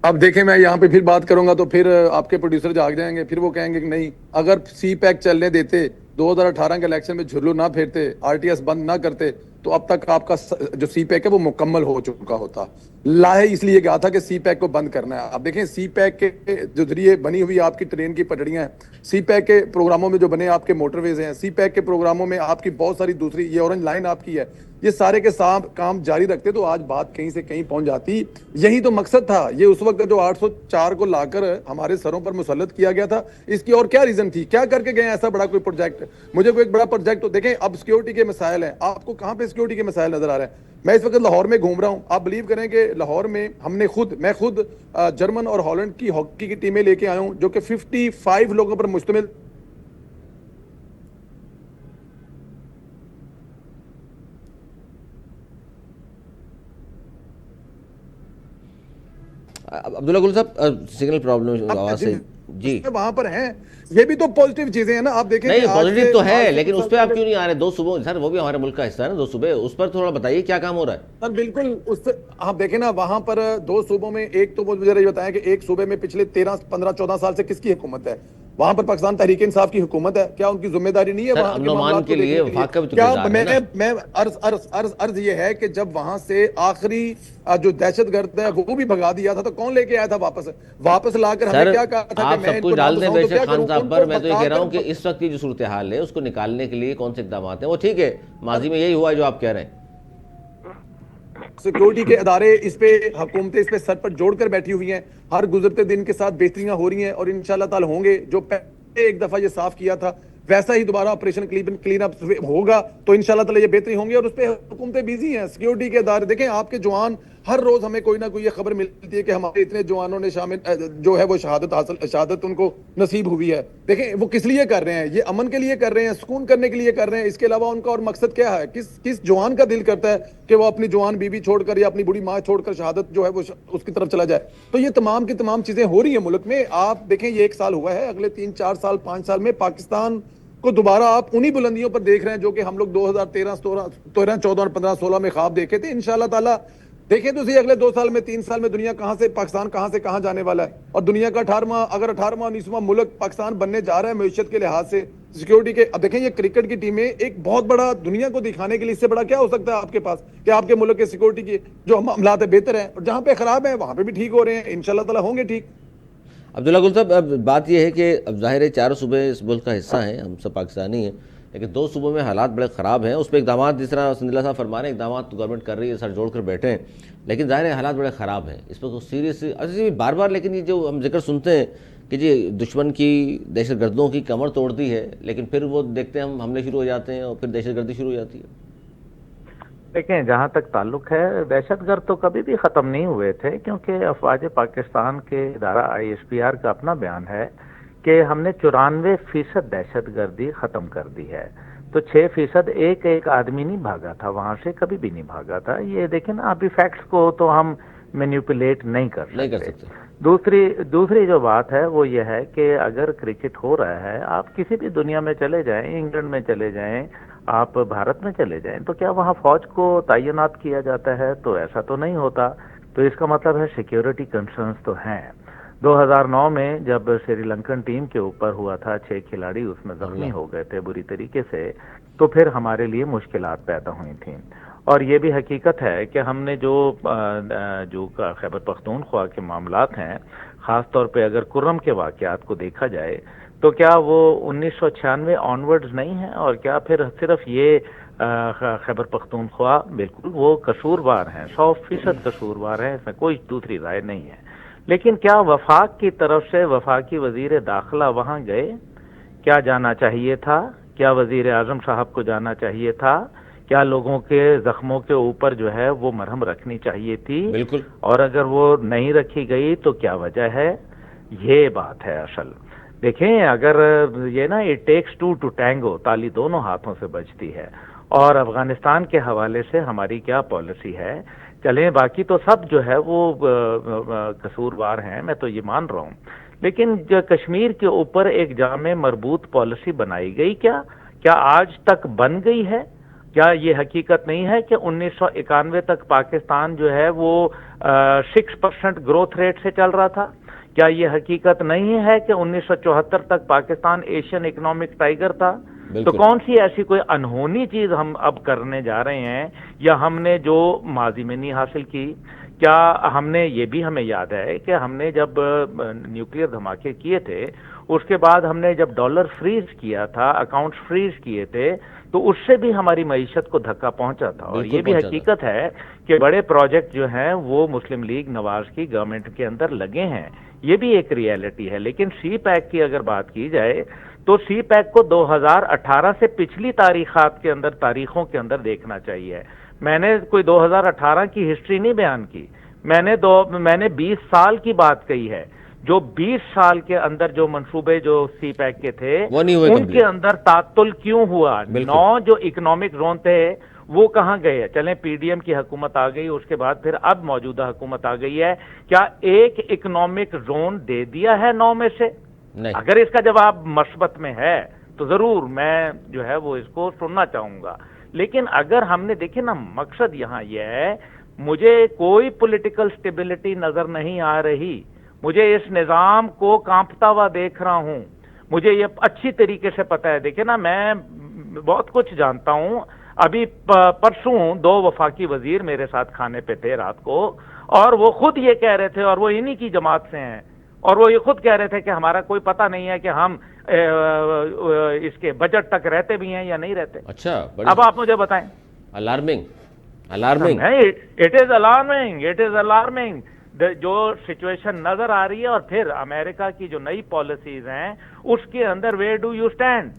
اب دیکھیں میں یہاں پہ پھر بات کروں گا تو پھر آپ کے پروڈیوسر جاگ جائیں گے، پھر وہ کہیں گے کہ نہیں، اگر سی پیک چلنے دیتے، 2018 کے الیکشن میں جھرلو نہ پھیرتے، آر ٹی ایس بند نہ کرتے، تو اب تک آپ کا جو سی پیک ہے وہ مکمل ہو چکا ہوتا۔ لاہے اس لیے کہا تھا کہ سی پیک کو بند کرنا ہے۔ اب دیکھیں سی پیک کے جو ذریعے بنی ہوئی آپ کی ٹرین کی پٹڑیاں ہیں، سی پیک کے پروگراموں میں جو بنے آپ کے موٹر ویز ہیں، سی پیک کے پروگراموں میں آپ کی بہت ساری دوسری، یہ اورنج لائن آپ کی ہے، یہ سارے کے ساتھ کام جاری رکھتے تو آج بات کہیں سے کہیں پہنچ جاتی۔ یہی تو مقصد تھا۔ یہ اس وقت جو 804 کو لا کر ہمارے سروں پر مسلط کیا گیا تھا، اس کی اور کیا ریزن تھی؟ کیا کر کے گئے ایسا بڑا کوئی پروجیکٹ؟ مجھے کوئی ایک بڑا پروجیکٹ تو دیکھیں، اب سیکیورٹی کے مسائل ہیں، آپ کو کہاں پہ سیکیورٹی کے مسائل نظر آ رہے ہیں؟ میں اس وقت لاہور میں گھوم رہا ہوں، آپ بلیو کریں کہ لاہور میں میں خود جرمن اور ہالینڈ کی ہاکی کی ٹیمیں لے کے آیا ہوں، جو کہ 55 لوگوں پر مشتمل۔ عبداللہ گل صاحب سگنل پرابلم آواز سے جی وہاں پر ہیں، یہ بھی تو پوزیٹیو چیزیں ہیں نا۔ آپ دیکھیں نہیں پوزیٹیو تو ہے، لیکن اس پہ آپ کیوں نہیں آ رہے؟ 2 صوبوں سر، وہ بھی ہمارے ملک کا حصہ ہے نا 2 صوبے، اس پر تھوڑا بتائیے کیا کام ہو رہا ہے؟ سر بالکل، اس سے آپ دیکھیں نا، وہاں پر 2 صوبوں میں، ایک تو مجھے یہ بتائیں کہ ایک صوبے میں پچھلے 13 15 14 سال سے کس کی حکومت ہے؟ وہاں پر پاکستان تحریک انصاف کی حکومت ہے، کیا ان کی ذمہ داری نہیں ہے وہاں کے معاملات کے لیے وفاق کا بھی تو کیا؟ کردار ہے نا۔ میں عرض یہ ہے کہ جب وہاں سے آخری جو دہشت گرد ہے وہ بھی بھگا دیا تھا تو کون لے کے آیا تھا واپس لا کر ہمیں کیا کہا تھا آپ سب کچھ ڈال دیں بے شک خان صاحب پر، میں تو یہ کہہ رہا ہوں کہ اس وقت کی جو صورتحال ہے اس کو نکالنے کے لیے کون سے اقدامات ہیں؟ وہ ٹھیک ہے ماضی میں یہی ہوا ہے جو آپ کہہ رہے ہیں، سیکیورٹی کے ادارے اس پہ، حکومتیں اس پہ سر پر جوڑ کر بیٹھی ہوئی ہیں، ہر گزرتے دن کے ساتھ بہتریاں ہو رہی ہیں، اور انشاءاللہ تعالی ہوں گے۔ جو پہلے ایک دفعہ یہ صاف کیا تھا ویسا ہی دوبارہ آپریشن کلین اپ ہوگا تو انشاءاللہ تعالی یہ بہتری ہوں گی، اور اس پہ حکومتیں بیزی ہیں، سیکیورٹی کے ادارے۔ دیکھیں آپ کے جوان، ہر روز ہمیں کوئی نہ کوئی یہ خبر ملتی ہے کہ ہمارے اتنے جوانوں نے جو ہے وہ شہادت ان کو نصیب ہوئی ہے۔ دیکھیں وہ کس لیے کر رہے ہیں؟ یہ امن کے لیے کر رہے ہیں، سکون کرنے کے لیے کر رہے ہیں، اس کے علاوہ ان کا اور مقصد کیا ہے؟ کس جوان کا دل کرتا ہے کہ وہ اپنی جوان بیوی چھوڑ کر یا اپنی بوڑھی ماں چھوڑ کر شہادت جو ہے وہ اس کی طرف چلا جائے؟ تو یہ تمام کی تمام چیزیں ہو رہی ہیں ملک میں۔ آپ دیکھیں یہ 1 سال ہوا ہے، اگلے 3 4 سال 5 سال میں پاکستان کو دوبارہ آپ انہی بلندیوں پر دیکھ رہے ہیں جو کہ ہم لوگ 2013 14 اور 15 16 میں خواب دیکھے تھے۔ انشاءاللہ تعالی دیکھیں تو صحیح اگلے 2 سال میں 3 سال میں دنیا کہاں سے، پاکستان کہاں سے کہاں جانے والا ہے، اور دنیا کا 18واں 19واں ملک پاکستان بننے جا رہا ہے معیشت کے لحاظ سے، سیکیورٹی کے۔ اب دیکھیں یہ کرکٹ کی ٹیمیں ایک بہت بڑا دنیا کو دکھانے کے لیے، اس سے بڑا کیا ہو سکتا ہے آپ کے پاس کہ آپ کے ملک کے سیکیورٹی کی جو معاملات ہیں بہتر ہیں، اور جہاں پہ خراب ہیں وہاں پہ بھی ٹھیک ہو رہے ہیں، انشاءاللہ تعالی ہوں گے ٹھیک۔ عبداللہ گل صاحب اب بات یہ ہے کہ اب ظاہر ہے 4 صوبے اس ملک کا حصہ ہیں، ہم سب پاکستانی ہیں، لیکن 2 صوبوں میں حالات بڑے خراب ہیں، اس پہ اقدامات جس طرح سندیلا صاحب فرما رہے ہیں، اقدامات تو گورنمنٹ کر رہی ہے، سر جوڑ کر بیٹھے ہیں، لیکن ظاہر ہے حالات بڑے خراب ہیں، اس پہ تو سیریس بار بار، لیکن یہ جو ہم ذکر سنتے ہیں کہ جی دشمن کی دہشت گردوں کی کمر توڑ دی ہے، لیکن پھر وہ دیکھتے ہیں ہم حملے شروع ہو جاتے ہیں اور پھر دہشت گردی شروع ہو جاتی ہے؟ دیکھیں، جہاں تک تعلق ہے، دہشت گرد تو کبھی بھی ختم نہیں ہوئے تھے، کیونکہ افواج پاکستان کے ادارہ ISPR کا اپنا بیان ہے کہ ہم نے 94% دہشت گردی ختم کر دی ہے۔ تو 6% ایک آدمی نہیں بھاگا تھا وہاں سے، کبھی بھی نہیں بھاگا تھا۔ یہ دیکھیں نا، ابھی فیکٹس کو تو ہم مینیپولیٹ نہیں کر سکتے۔ دوسری جو بات ہے وہ یہ ہے کہ اگر کرکٹ ہو رہا ہے، آپ کسی بھی دنیا میں چلے جائیں، انگلینڈ میں چلے جائیں، آپ بھارت میں چلے جائیں، تو کیا وہاں فوج کو تعینات کیا جاتا ہے؟ تو ایسا تو نہیں ہوتا۔ تو اس کا مطلب ہے سیکیورٹی کنسرنز تو ہیں۔ 2009 میں جب سری لنکن ٹیم کے اوپر ہوا تھا، 6 کھلاڑی اس میں زخمی ہو گئے تھے بری طریقے سے، تو پھر ہمارے لیے مشکلات پیدا ہوئی تھیں۔ اور یہ بھی حقیقت ہے کہ ہم نے جو خیبر پختونخوا کے معاملات ہیں، خاص طور پہ اگر کرم کے واقعات کو دیکھا جائے، تو کیا وہ 1996 آنورڈز نہیں ہیں؟ اور کیا پھر صرف یہ خیبر پختونخوا؟ بالکل وہ قصوروار ہیں، 100% قصوروار ہیں، اس میں کوئی دوسری رائے نہیں ہے۔ لیکن کیا وفاق کی طرف سے وفاقی وزیر داخلہ وہاں گئے؟ کیا جانا چاہیے تھا؟ کیا وزیر اعظم صاحب کو جانا چاہیے تھا؟ کیا لوگوں کے زخموں کے اوپر جو ہے وہ مرہم رکھنی چاہیے تھی؟ بالکل۔ اور اگر وہ نہیں رکھی گئی تو کیا وجہ ہے؟ یہ بات ہے اصل۔ دیکھیں، اگر یہ نا it takes to to tango, تالی دونوں ہاتھوں سے بجتی ہے۔ اور افغانستان کے حوالے سے ہماری کیا پالیسی ہے؟ چلیں، باقی تو سب جو ہے وہ قصوروار ہیں، میں تو یہ مان رہا ہوں، لیکن جو کشمیر کے اوپر ایک جامع مربوط پالیسی بنائی گئی، کیا آج تک بن گئی ہے؟ کیا یہ حقیقت نہیں ہے کہ 1991 تک پاکستان جو ہے وہ 6% گروتھ ریٹ سے چل رہا تھا؟ کیا یہ حقیقت نہیں ہے کہ 1974 تک پاکستان ایشین اکنامک ٹائیگر تھا؟ تو کون سی ایسی کوئی انہونی چیز ہم اب کرنے جا رہے ہیں، یا ہم نے جو ماضی میں نہیں حاصل کی؟ کیا ہم نے، یہ بھی ہمیں یاد ہے کہ ہم نے جب نیوکلیئر دھماکے کیے تھے، اس کے بعد ہم نے جب ڈالر فریز کیا تھا، اکاؤنٹس فریز کیے تھے، تو اس سے بھی ہماری معیشت کو دھکا پہنچا تھا۔ اور یہ بھی حقیقت ہے کہ بڑے پروجیکٹ جو ہیں وہ مسلم لیگ نواز کی گورنمنٹ کے اندر لگے ہیں، یہ بھی ایک ریئلٹی ہے۔ لیکن سی پیک کی اگر بات کی جائے تو سی پیک کو 2018 سے پچھلی تاریخوں کے اندر دیکھنا چاہیے۔ میں نے کوئی 2018 کی ہسٹری نہیں بیان کی، میں نے 20 سال کی بات کہی ہے۔ جو 20 سال کے اندر جو منصوبے جو سی پیک کے تھے ان کے اندر تعطل کیوں ہوا؟ 9 جو اکنامک زون تھے وہ کہاں گئے؟ چلیں، PDM کی حکومت آ گئی، اس کے بعد پھر اب موجودہ حکومت آ گئی ہے، کیا ایک اکنامک زون دے دیا ہے 9 میں سے؟ اگر اس کا جواب مثبت میں ہے تو ضرور میں جو ہے وہ اس کو سننا چاہوں گا۔ لیکن اگر ہم نے دیکھے نا، مقصد یہاں یہ ہے، مجھے کوئی پولیٹیکل سٹیبلٹی نظر نہیں آ رہی، مجھے اس نظام کو کانپتا ہوا دیکھ رہا ہوں، مجھے یہ اچھی طریقے سے پتہ ہے۔ دیکھیں نا، میں بہت کچھ جانتا ہوں۔ ابھی پرسوں 2 وفاقی وزیر میرے ساتھ کھانے پہ تھے رات کو، اور وہ خود یہ کہہ رہے تھے، اور وہ انہی کی جماعت سے ہیں، اور وہ یہ خود کہہ رہے تھے کہ ہمارا کوئی پتہ نہیں ہے کہ ہم اس کے بجٹ تک رہتے بھی ہیں یا نہیں رہتے۔ اچھا، اب آپ مجھے بتائیں۔ الارمنگ اٹ از الارمنگ جو سچویشن نظر آ رہی ہے۔ اور پھر امریکہ کی جو نئی پالیسیز ہیں اس کے اندر ویئر ڈو یو اسٹینڈ؟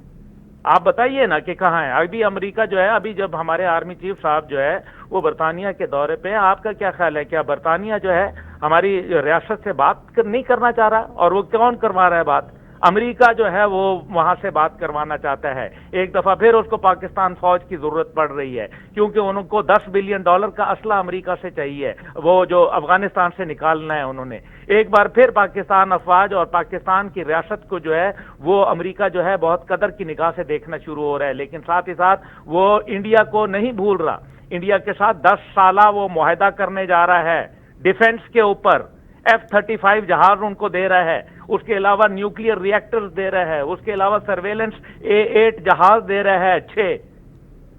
آپ بتائیے نا کہ کہاں ہے ابھی امریکہ جو ہے؟ ابھی جب ہمارے آرمی چیف صاحب جو ہے وہ برطانیہ کے دورے پہ ہیں، آپ کا کیا خیال ہے؟ کیا برطانیہ جو ہے ہماری ریاست سے بات نہیں کرنا چاہ رہا؟ اور وہ کون کروا رہا ہے بات؟ امریکہ جو ہے وہ وہاں سے بات کروانا چاہتا ہے۔ ایک دفعہ پھر اس کو پاکستان فوج کی ضرورت پڑ رہی ہے، کیونکہ ان کو $10 بلین کا اسلحہ امریکہ سے چاہیے، وہ جو افغانستان سے نکالنا ہے انہوں نے۔ ایک بار پھر پاکستان افواج اور پاکستان کی ریاست کو جو ہے وہ امریکہ جو ہے بہت قدر کی نگاہ سے دیکھنا شروع ہو رہا ہے، لیکن ساتھ ہی ساتھ وہ انڈیا کو نہیں بھول رہا۔ انڈیا کے ساتھ 10 سالہ وہ معاہدہ کرنے جا رہا ہے ڈیفنس کے اوپر، F-35 جہاز ان کو دے رہا ہے، اس کے علاوہ نیوکلیئر ری ایکٹرز دے رہا ہے، اس کے علاوہ سرویلنس A8 جہاز دے رہا ہے 6۔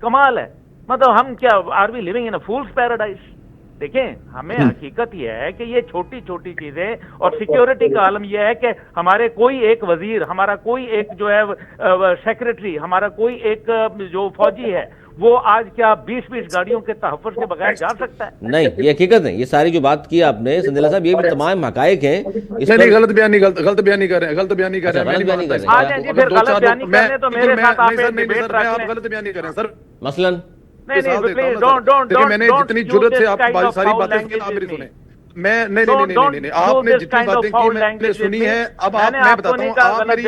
کمال ہے، مطلب ہم کیا are we living in a fool's paradise? دیکھیں، ہمیں حقیقت یہ ہے کہ یہ چھوٹی چھوٹی چیزیں، اور سیکیورٹی کا عالم یہ ہے کہ ہمارے کوئی ایک وزیر، ہمارا کوئی ایک جو ہے سیکریٹری، ہمارا کوئی ایک جو فوجی ہے وہ آج کیا 20 گاڑیوں کے تحفظ کے بغیر جا سکتا ہے؟ نہیں، یہ حقیقت ہے. یہ ساری جو بات کی آپ نے سندیلا صاحب، یہ بھی تمام حقائق ہیں. اس نہیں غلط بیانی کر رہے ہیں غلط بیانی کر رہے ہیں. غلط بیانی کر رہے ہیں. آ جائیں جی، پھر غلط بیانی کرنے تو میرے ساتھ آپ ایک ڈیبیٹ رکھ آپ لیں. غلط بیانی کر رہے ہیں سر. مثلاً نہیں پلیز ڈونٹ میں نے جتنی ضرورت سے آپ ساری باتیں آپ میری سنیں. میں نہیں آپ نے جتنی باتیں کی میں نے سنی ہے. اب آپ میں بتاتا ہوں آپ میری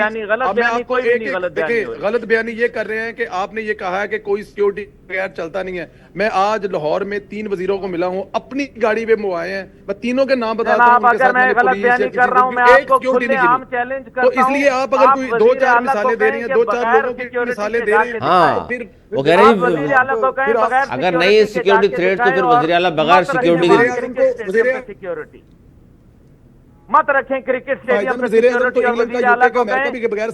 آپ کو ایک دیکھیں غلط بیانی یہ کر رہے ہیں کہ آپ نے یہ کہا ہے کہ کوئی سیکیورٹی بغیر چلتا نہیں ہے. میں آج لاہور میں 3 وزیروں کو ملا ہوں، اپنی گاڑی پہ وہ آئے ہیں. میں تینوں کے نام بتاتا ہوں. اگر میں غلط بیانی کر رہا ہوں، میں آپ کو کھلے عام چیلنج کرتا ہوں. تو اس لیے آپ اگر کوئی 2-4 مثالیں دے رہی ہیں، 2-4 لوگوں کی مثالیں دے رہے ہیں. ہاں، وہ کہہ رہے ہیں اگر نہیں سیکیورٹی تھریٹ تو پھر وزیر اعلیٰ بغیر سیکیورٹی مت رکھیں. کرکٹ اسٹیڈیم پہ سیکیورٹی اور وزیر اعلیٰ کو کہیں،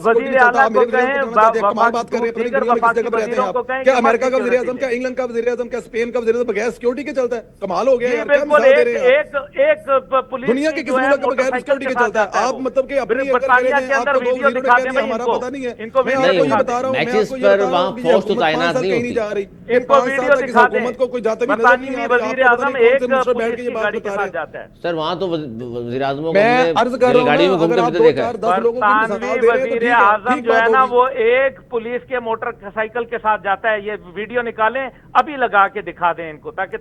وزیر اعلیٰ کو کہیں، دیگر وفاقی وزیروں کو کہیں کیا امریکہ کا وزیر اعظم، کیا انگلینڈ کا وزیر اعظم، کیا اسپین کا وزیر اعظم بغیر سیکیورٹی کے چلتا ہے؟ کمال ہو گیا یار. بالکل ایک پولیس دنیا کے کس ملک کا بغیر سیکیورٹی کے چلتا ہے؟ آپ مطلب کہ اپنی برطانیہ کے اندر ویڈیو دکھا دیں بھائی، ہمارا پتہ نہیں ہے. ان کو میں آپ کو ویڈیو یہ بتا رہا ہوں، میچز پر وہاں فوج تو تعینات نہیں ہوتی. جا رہی. ان کو ویڈیو دکھا دیں. حکومت کو کوئی جاتے بھی نظر برطانوی نہیں آ وزیر اعظم ایک پولیس کی گاڑی کے ساتھ جاتا ہے. سر وہاں تو وزیر اعظموں کو میں عرض کر رہا ہوں گاڑی میں گھومتے پھرتے دیکھا ہے. برطانوی وزیر اعظم جو ہے نا وہ ایک پولیس کے موٹر سائیکل کے ساتھ جاتا ہے. یہ ویڈیو نکالیں ابھی لگا کے دکھا دیں ان کو تاکہ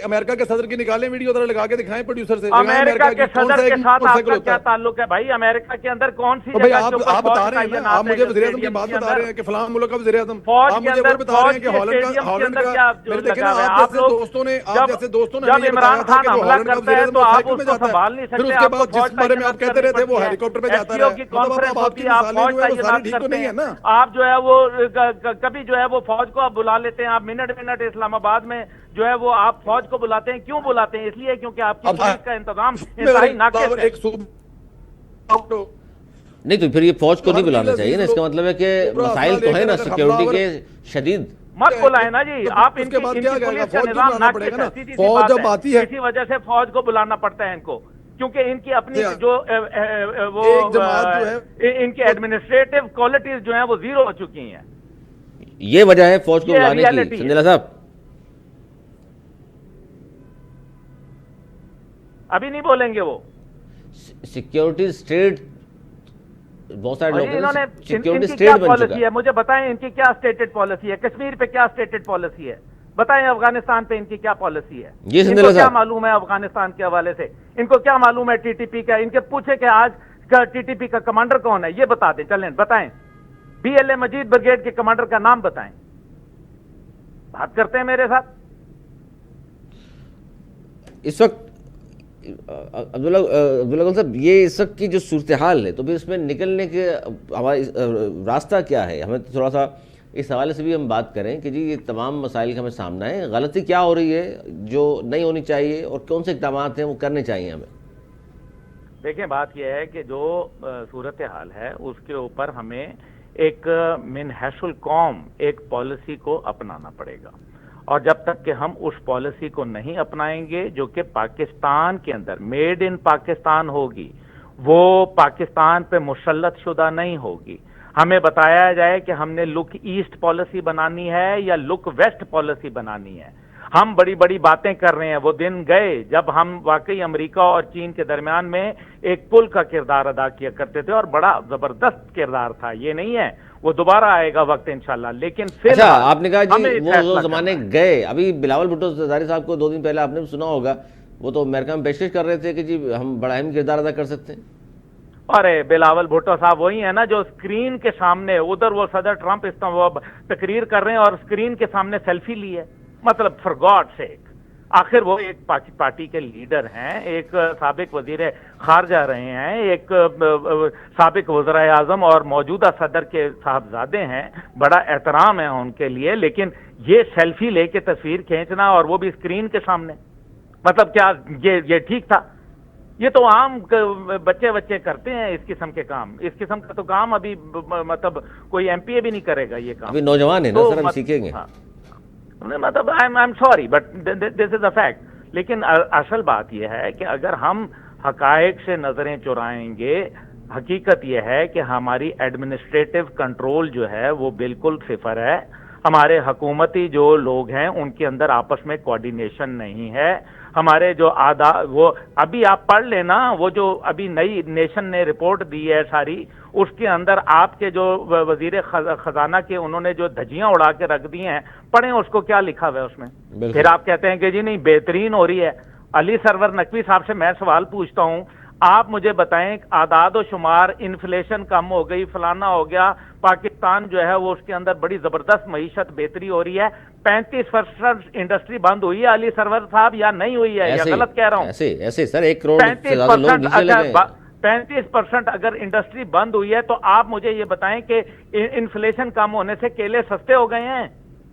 امریکہ کے صدر کی نکالیں ویڈیو ذرا لگا کے دکھائیں پروڈیوسر سے. امریکہ کے صدر کے ساتھ آپ کا کیا تعلق ہے بھائی؟ امریکہ کے اندر کون سی جگہ آپ بتا رہے ہیں نا، آپ مجھے وزیر اعظم کی بات بتا رہے ہیں کہ فلاں ملک کا وزیر اعظم، آپ مجھے وہ بتا رہے ہیں کہ ہالینڈ کا. میرے دیکھیں نا آپ جیسے دوستوں نے جب عمران خان حملہ کرتا ہے تو آپ اس کو سنبھال نہیں پھر سکتے. اس کے بعد جس بارے میں آپ کہتے رہے تھے وہ ہیلی کاپٹر پہ جاتا رہا. آپ جو ہے وہ کبھی جو ہے وہ فوج کو آپ بلا لیتے ہیں. آپ منٹ اسلام آباد میں جو ہے وہ آپ فوج کو بلاتے ہیں. کیوں بلاتے ہیں؟ اس لیے کیونکہ آپ کی پولیس کا انتظام انتہائی ناقص ہے. نہیں تو پھر یہ فوج کو نہیں بلانا چاہیے نا. اس کا مطلب ہے کہ مسائل تو ہیں نا سیکیورٹی کے شدید. مت بلائیں نا جی آپ. ان کی پولیس کا نظام ناقص ہے. سیدھی سی بات ہے. اسی وجہ سے فوج کو بلانا پڑتا ہے ان کو، کیونکہ ان کی اپنی جو ان کی ایڈمنسٹریٹو کوالٹیز جو ہیں وہ زیرو ہو چکی ہیں. یہ وجہ ہے فوج کو بلانے کی. سندیلا صاحب ابھی نہیں بولیں گے. وہ سیکیورٹی اسٹیٹ بہت سارے لوگ انہوں نے سیکیورٹی ان کی اسٹیٹ کیا بن پالیسی چکا ہے؟ مجھے بتائیں ان کی کیا اسٹیٹڈ پالیسی ہے؟ کشمیر پہ کیا اسٹیٹڈ پالیسی ہے؟ بتائیں افغانستان پہ ان کی کیا پالیسی ہے؟ جی ان کو کیا معلوم ہے افغانستان کے حوالے سے؟ ان کو کیا معلوم ہے ٹی ٹی پی کا؟ ان کے پوچھے کہ آج کا ٹی ٹی پی کا کمانڈر کون ہے؟ یہ بتا دیں. چلیں بتائیں. B L A Majeed brigade کے کمانڈر کا نام بتائیں. بات کرتے ہیں میرے ساتھ. اس وقت عبداللہ صاحب یہ اس وقت کی جو صورتحال ہے تو پھر اس میں نکلنے کے ہمارا راستہ کیا ہے؟ ہمیں تھوڑا سا اس حوالے سے بھی ہم بات کریں کہ جی یہ تمام مسائل کا ہمیں سامنا ہے. غلطی کیا ہو رہی ہے جو نہیں ہونی چاہیے اور کون سے اقدامات ہیں وہ کرنے چاہیے ہمیں؟ دیکھیں بات یہ ہے کہ جو صورتحال ہے اس کے اوپر ہمیں ایک من حیث القوم ایک پالیسی کو اپنانا پڑے گا. اور جب تک کہ ہم اس پالیسی کو نہیں اپنائیں گے جو کہ پاکستان کے اندر میڈ ان پاکستان ہوگی، وہ پاکستان پہ مسلط شدہ نہیں ہوگی. ہمیں بتایا جائے کہ ہم نے لک ایسٹ پالیسی بنانی ہے یا لک ویسٹ پالیسی بنانی ہے. ہم بڑی بڑی باتیں کر رہے ہیں. وہ دن گئے جب ہم واقعی امریکہ اور چین کے درمیان میں ایک پل کا کردار ادا کیا کرتے تھے اور بڑا زبردست کردار تھا. یہ نہیں ہے، وہ دوبارہ آئے گا وقت انشاءاللہ. لیکن پھر آپ نے کہا جی وہ زمانے گئے. ابھی بلاول بھٹو زرداری صاحب کو 2 دن پہلے آپ نے سنا ہوگا، وہ تو امریکہ میں پیشکش کر رہے تھے کہ جی ہم بڑا اہم کردار ادا کر سکتے ہیں. ارے بلاول بھٹو صاحب وہی ہے نا جو اسکرین کے سامنے ادھر وہ صدر ٹرمپ تقریر کر رہے ہیں اور اسکرین کے سامنے سیلفی لی ہے. مطلب فار گاڈ سیک، آخر وہ ایک پارٹی کے لیڈر ہیں، ایک سابق وزیر خارجہ رہے ہیں، ایک سابق وزراء اعظم اور موجودہ صدر کے صاحبزادے ہیں. بڑا احترام ہے ان کے لیے، لیکن یہ سیلفی لے کے تصویر کھینچنا اور وہ بھی اسکرین کے سامنے، مطلب کیا یہ ٹھیک تھا؟ یہ تو عام بچے کرتے ہیں اس قسم کے کام. اس قسم کا تو کام ابھی مطلب کوئی ایم پی اے بھی نہیں کرے گا یہ کام. ابھی نوجوان ہیں نا سر، ہم سیکھیں گے. مطلب I am sorry but this is a fact. لیکن اصل بات یہ ہے کہ اگر ہم حقائق سے نظریں چرائیں گے، حقیقت یہ ہے کہ ہماری ایڈمنسٹریٹو کنٹرول جو ہے وہ بالکل صفر ہے. ہمارے حکومتی جو لوگ ہیں ان کے اندر آپس میں کوارڈینیشن نہیں ہے. ہمارے جو وہ ابھی آپ پڑھ لینا, وہ جو ابھی نئی نیشن نے رپورٹ دی ہے ساری, اس کے اندر آپ کے جو وزیر خزانہ کے انہوں نے جو دھجیاں اڑا کے رکھ دی ہیں, پڑھیں اس کو کیا لکھا ہوا ہے اس میں. پھر آپ کہتے ہیں کہ جی نہیں بہترین ہو رہی ہے. علی سرور نقوی صاحب سے میں سوال پوچھتا ہوں, آپ مجھے بتائیں اعداد و شمار, انفلیشن کم ہو گئی, فلانا ہو گیا, پاکستان جو ہے وہ اس کے اندر بڑی زبردست معیشت بہتری ہو رہی ہے, 35% انڈسٹری بند ہوئی ہے علی سرور صاحب یا نہیں ہوئی ہے, یا غلط کہہ رہا ہوں؟ ایسے سر 1 کروڑ سے زیادہ لوگ نیچے لگے ہیں. 35% اگر انڈسٹری بند ہوئی ہے تو آپ مجھے یہ بتائیں کہ انفلیشن کم ہونے سے کیلے سستے ہو گئے ہیں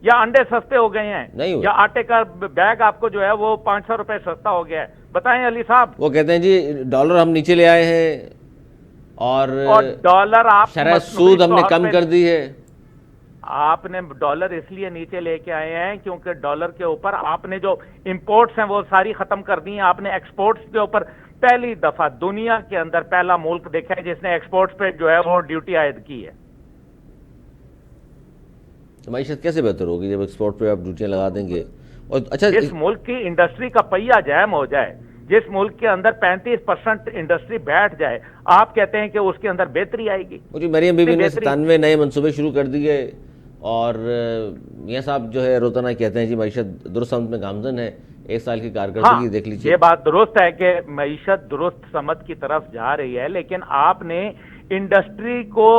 یا انڈے سستے ہو گئے ہیں یا آٹے کا بیگ آپ کو جو ہے وہ 500 روپے سستا ہو گیا ہے؟ بتائیں علی صاحب. وہ کہتے ہیں جی ڈالر ہم نیچے لے آئے ہیں اور ڈالر آپ شرح سود ہم نے کم کر دی ہے. آپ نے ڈالر اس لیے نیچے لے کے آئے ہیں کیونکہ ڈالر کے اوپر آپ نے جو امپورٹس ہیں وہ ساری ختم کر دی ہیں. آپ نے ایکسپورٹس کے اوپر پہلی دفعہ دنیا کے اندر پہلا ملک دیکھا ہے جس نے ایکسپورٹس پہ جو ہے وہ ڈیوٹی عائد کی ہے. معیشت کیسے بہتر ہوگی جب ایکسپورٹ پہ آپ ڈیوٹیاں لگا دیں گے؟ اور اچھا جس ملک کی انڈسٹری کا پہیہ جام ہو جائے, جس ملک کے اندر 35% انڈسٹری بیٹھ جائے, آپ کہتے ہیں کہ اس کے اندر بہتری آئے گی. مجھے مریم بی بی نے 97 نئے منصوبے شروع کر دیے اور میاں صاحب جو ہے روزانہ کہتے ہیں جی معیشت درست سمت میں گامزن ہے. 1 سال کی کارکردگی دیکھ لیجیے. یہ بات درست ہے کہ معیشت درست سمت کی طرف جا رہی ہے, لیکن آپ نے انڈسٹری کو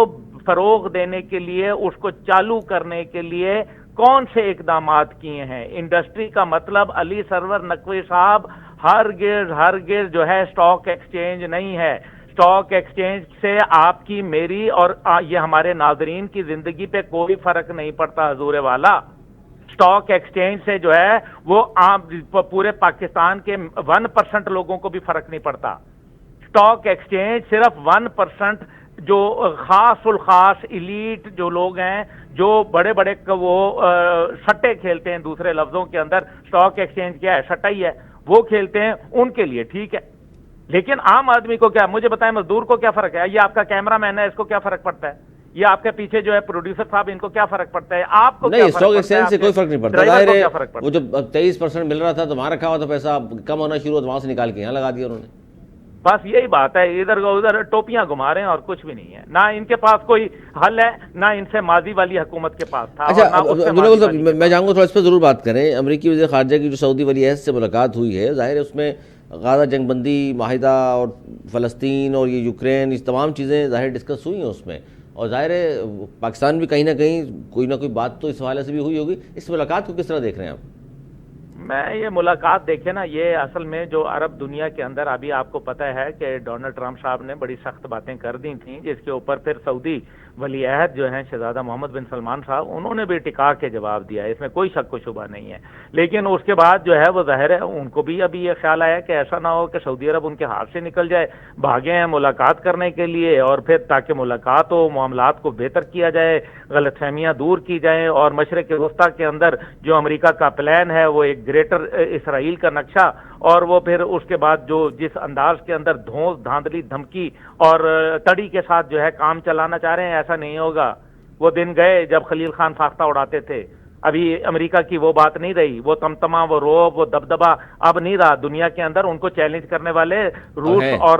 فروغ دینے کے لیے, اس کو چالو کرنے کے لیے کون سے اقدامات کیے ہیں؟ انڈسٹری کا مطلب علی سرور نقوی صاحب ہرگز جو ہے اسٹاک ایکسچینج نہیں ہے. اسٹاک ایکسچینج سے آپ کی, میری اور یہ ہمارے ناظرین کی زندگی پہ کوئی فرق نہیں پڑتا حضور والا. اسٹاک ایکسچینج سے جو ہے وہ پورے پاکستان کے 1% لوگوں کو بھی فرق نہیں پڑتا. اسٹاک ایکسچینج صرف 1% جو خاص الخاص ایلیٹ جو لوگ ہیں, جو بڑے بڑے وہ سٹے کھیلتے ہیں, دوسرے لفظوں کے اندر اسٹاک ایکسچینج کیا ہے, سٹا ہی ہے, وہ کھیلتے ہیں, ان کے لیے ٹھیک ہے. لیکن عام آدمی کو کیا, مجھے بتائیں مزدور کو کیا فرق ہے؟ یہ آپ کا کیمرہ مین ہے, اس کو کیا فرق پڑتا ہے؟ یہ آپ کے پیچھے جو ہے پروڈیوسر صاحب, ان کو کیا فرق پڑتا ہے؟ آپ کو نہیں, اسٹاک ایکسچینج سے کوئی فرق نہیں پڑتا. ظاہر ہے وہ جو 23% مل رہا تھا تو وہاں رکھا ہوا تھا پیسہ, کم ہونا شروع ہوا تو وہاں سے نکال کے یہاں لگا دیا انہوں نے. بس یہی بات ہے, ادھر ادھر ٹوپیاں گھما رہے ہیں اور کچھ بھی نہیں ہے. نہ ان کے پاس کوئی حل ہے, نہ ان سے ماضی والی حکومت کے پاس تھا. اچھا میں چاہوں گا تھوڑا اس پہ ضرور بات کریں. امریکی وزیر خارجہ کی جو سعودی ولی عہد سے ملاقات ہوئی ہے, ظاہر ہے اس میں غزہ جنگ بندی معاہدہ اور فلسطین اور یہ یوکرین, اس تمام چیزیں ظاہر ڈسکس ہوئی ہیں اس میں, اور ظاہر ہے پاکستان بھی کہیں نہ کہیں کوئی نہ کوئی بات تو اس حوالے سے بھی ہوئی ہوگی. اس ملاقات کو کس طرح دیکھ رہے ہیں آپ؟ میں یہ ملاقات دیکھیں نا, یہ اصل میں جو عرب دنیا کے اندر ابھی آپ کو پتہ ہے کہ ڈونلڈ ٹرمپ صاحب نے بڑی سخت باتیں کر دی تھیں, جس کے اوپر پھر سعودی ولی عہد جو ہیں شہزادہ محمد بن سلمان صاحب, انہوں نے بھی ٹکا کے جواب دیا ہے, اس میں کوئی شک و شبہ نہیں ہے. لیکن اس کے بعد جو ہے وہ ظاہر ہے ان کو بھی ابھی یہ خیال آیا کہ ایسا نہ ہو کہ سعودی عرب ان کے ہاتھ سے نکل جائے, بھاگے ہیں ملاقات کرنے کے لیے, اور پھر تاکہ ملاقات ہو, معاملات کو بہتر کیا جائے, غلط فہمیاں دور کی جائیں, اور مشرق وسطیٰ کے اندر جو امریکہ کا پلان ہے وہ ایک گریٹر اسرائیل کا نقشہ, اور وہ پھر اس کے بعد جو جس انداز کے اندر دھونس دھاندلی دھمکی اور تڑی کے ساتھ جو ہے کام چلانا چاہ رہے ہیں, ایسا نہیں ہوگا. وہ دن گئے جب خلیل خان فاختہ اڑاتے تھے, ابھی امریکہ کی وہ بات نہیں رہی, وہ تمتما, وہ روب, وہ دبدبا اب نہیں رہا دنیا کے اندر. ان کو چیلنج کرنے والے روس اور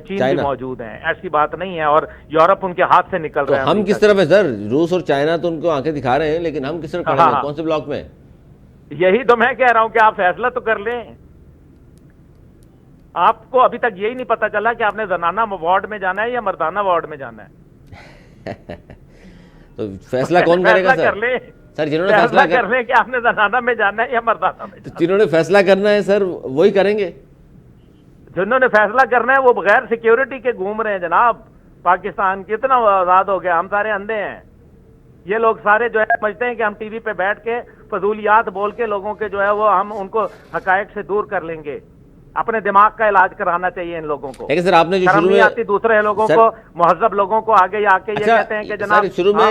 چین بھی موجود ہیں, ایسی بات نہیں ہے, اور یورپ ان کے ہاتھ سے نکل رہا ہے. ہم کس طرف ہے سر؟ روس اور چائنا تو ان کو آنکھیں دکھا رہے ہیں, لیکن ہم کس طرف کھڑے ہیں, کون سے بلاک میں؟ یہی تو میں کہہ رہا ہوں کہ آپ فیصلہ تو کر لیں. آپ کو ابھی تک یہی نہیں پتا چلا کہ آپ نے زنانہ وارڈ میں جانا ہے یا مردانہ وارڈ میں جانا ہے. تو فیصلہ کون کرے گا سر؟ سر جنہوں نے فیصلہ کر لیں کہ آپ نے زنانہ میں جانا ہے یا مردانہ میں جانا ہے, جنہوں نے فیصلہ کرنا ہے سر وہی کریں گے. جنہوں نے فیصلہ کرنا ہے وہ بغیر سیکیورٹی کے گھوم رہے ہیں جناب. پاکستان کتنا آزاد ہو گیا, ہم سارے اندھے ہیں. یہ لوگ سارے جو ہے سمجھتے ہیں کہ ہم ٹی وی پہ بیٹھ کے فضولیات بول کے لوگوں کے جو ہے وہ ہم ان کو حقائق سے دور کر لیں گے. اپنے دماغ کا علاج کرانا چاہیے ان لوگوں کو. لیکن سر آپ نے جو شروع میں آتی دوسرے لوگوں کو, مہذب لوگوں کو آگے آ کے یہ کہتے ہیں کہ جناب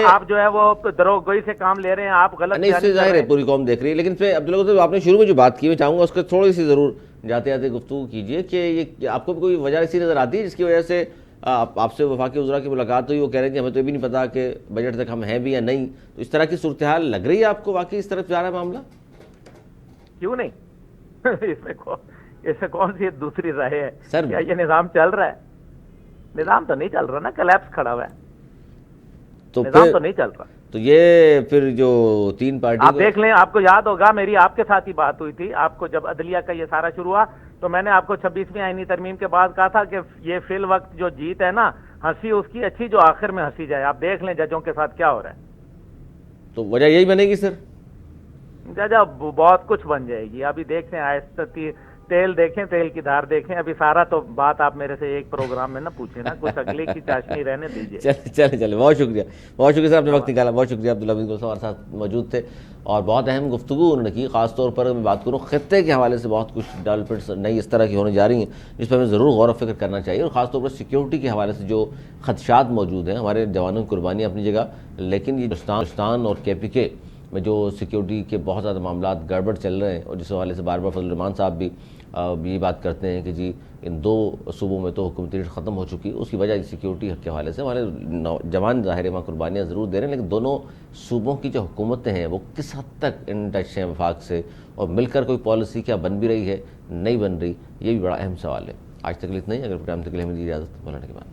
آپ جو ہے وہ دروغگوئی سے کام لے رہے ہیں, آپ غلط. نہیں, اس سے ظاہر ہے پوری قوم دیکھ رہی ہے. لیکن پھر عبداللہ صاحب آپ نے شروع میں جو بات کی, میں چاہوں گا اس کو تھوڑی سی ضرور جاتے جاتے گفتگو کیجیے کہ یہ آپ کو کوئی وجہ ایسی نظر آتی ہے جس کی وجہ سے آپ سے وفاقی وزراء کی ملاقات ہوئی، وہ کہہ رہے ہیں کہ ہمیں تو یہ بھی نہیں پتا کہ بجٹ تک ہم ہیں بھی یا نہیں، تو اس طرح کی صورتحال لگ رہی ہے آپ کو واقعی اس طرف جا رہا ہے معاملہ؟ کیوں نہیں؟ اس میں کون سی دوسری رائے ہے؟ سر کیا یہ نظام چل رہا ہے؟ نظام تو نہیں چل رہا نا، کلیپس کھڑا ہوا ہے، تو نظام تو نہیں چل رہا۔ تو یہ پھر جو تین پارٹی آپ دیکھ لیں، آپ کو یاد ہوگا میری آپ کے ساتھ ہی بات ہوئی تھی، آپ کو جب عدلیہ کا یہ سارا شروع ہوا تو میں نے آپ کو 26ویں آئینی ترمیم کے بعد کہا تھا کہ یہ فی الوقت جو جیت ہے نا، ہنسی اس کی اچھی جو آخر میں ہنسی جائے۔ آپ دیکھ لیں ججوں کے ساتھ کیا ہو رہا ہے۔ تو وجہ یہی بنے گی سر؟ ججا بہت کچھ بن جائے گی، ابھی دیکھیں آہستہ تیل دیکھیں، تیل کی دھار دیکھیں، ابھی سارا تو بات آپ میرے سے ایک پروگرام میں نہ پوچھیں نا، کچھ اگلے کی چاشنی رہنے دیجیے۔ چلے بہت شکریہ سر، آپ نے وقت نکالا، بہت شکریہ۔ عبداللہ بن ہمارے ساتھ موجود تھے اور بہت اہم گفتگو انہوں نے کی، خاص طور پر میں بات کروں خطے کے حوالے سے بہت کچھ ڈیولپمنٹس نئی اس طرح کی ہونے جا رہی ہیں جس پر ہمیں ضرور غور و فکر کرنا چاہیے، اور خاص طور پر سیکیورٹی کے حوالے سے جو خدشات موجود ہیں۔ ہمارے جوانوں کی قربانی اپنی جگہ، لیکن یہ ہندوستان اور KPK میں جو سیکیورٹی کے بہت زیادہ معاملات گڑبڑ چل رہے ہیں، اور جس حوالے سے بار بار فضل الرحمان صاحب بھی یہ بات کرتے ہیں کہ جی ان 2 صوبوں میں تو حکومتی ختم ہو چکی، اس کی وجہ سیکیورٹی کے حوالے سے ہمارے جوان ظاہر وہاں قربانیاں ضرور دے رہے ہیں، لیکن دونوں صوبوں کی جو حکومتیں ہیں وہ کس حد تک ان ٹچ ہیں وفاق سے، اور مل کر کوئی پالیسی کیا بن بھی رہی ہے نہیں بن رہی، یہ بھی بڑا اہم سوال ہے۔ آج تک اتنا ہی، اگر پروگرام تک کے لیے ہمیں اجازت، مولانا کے بعد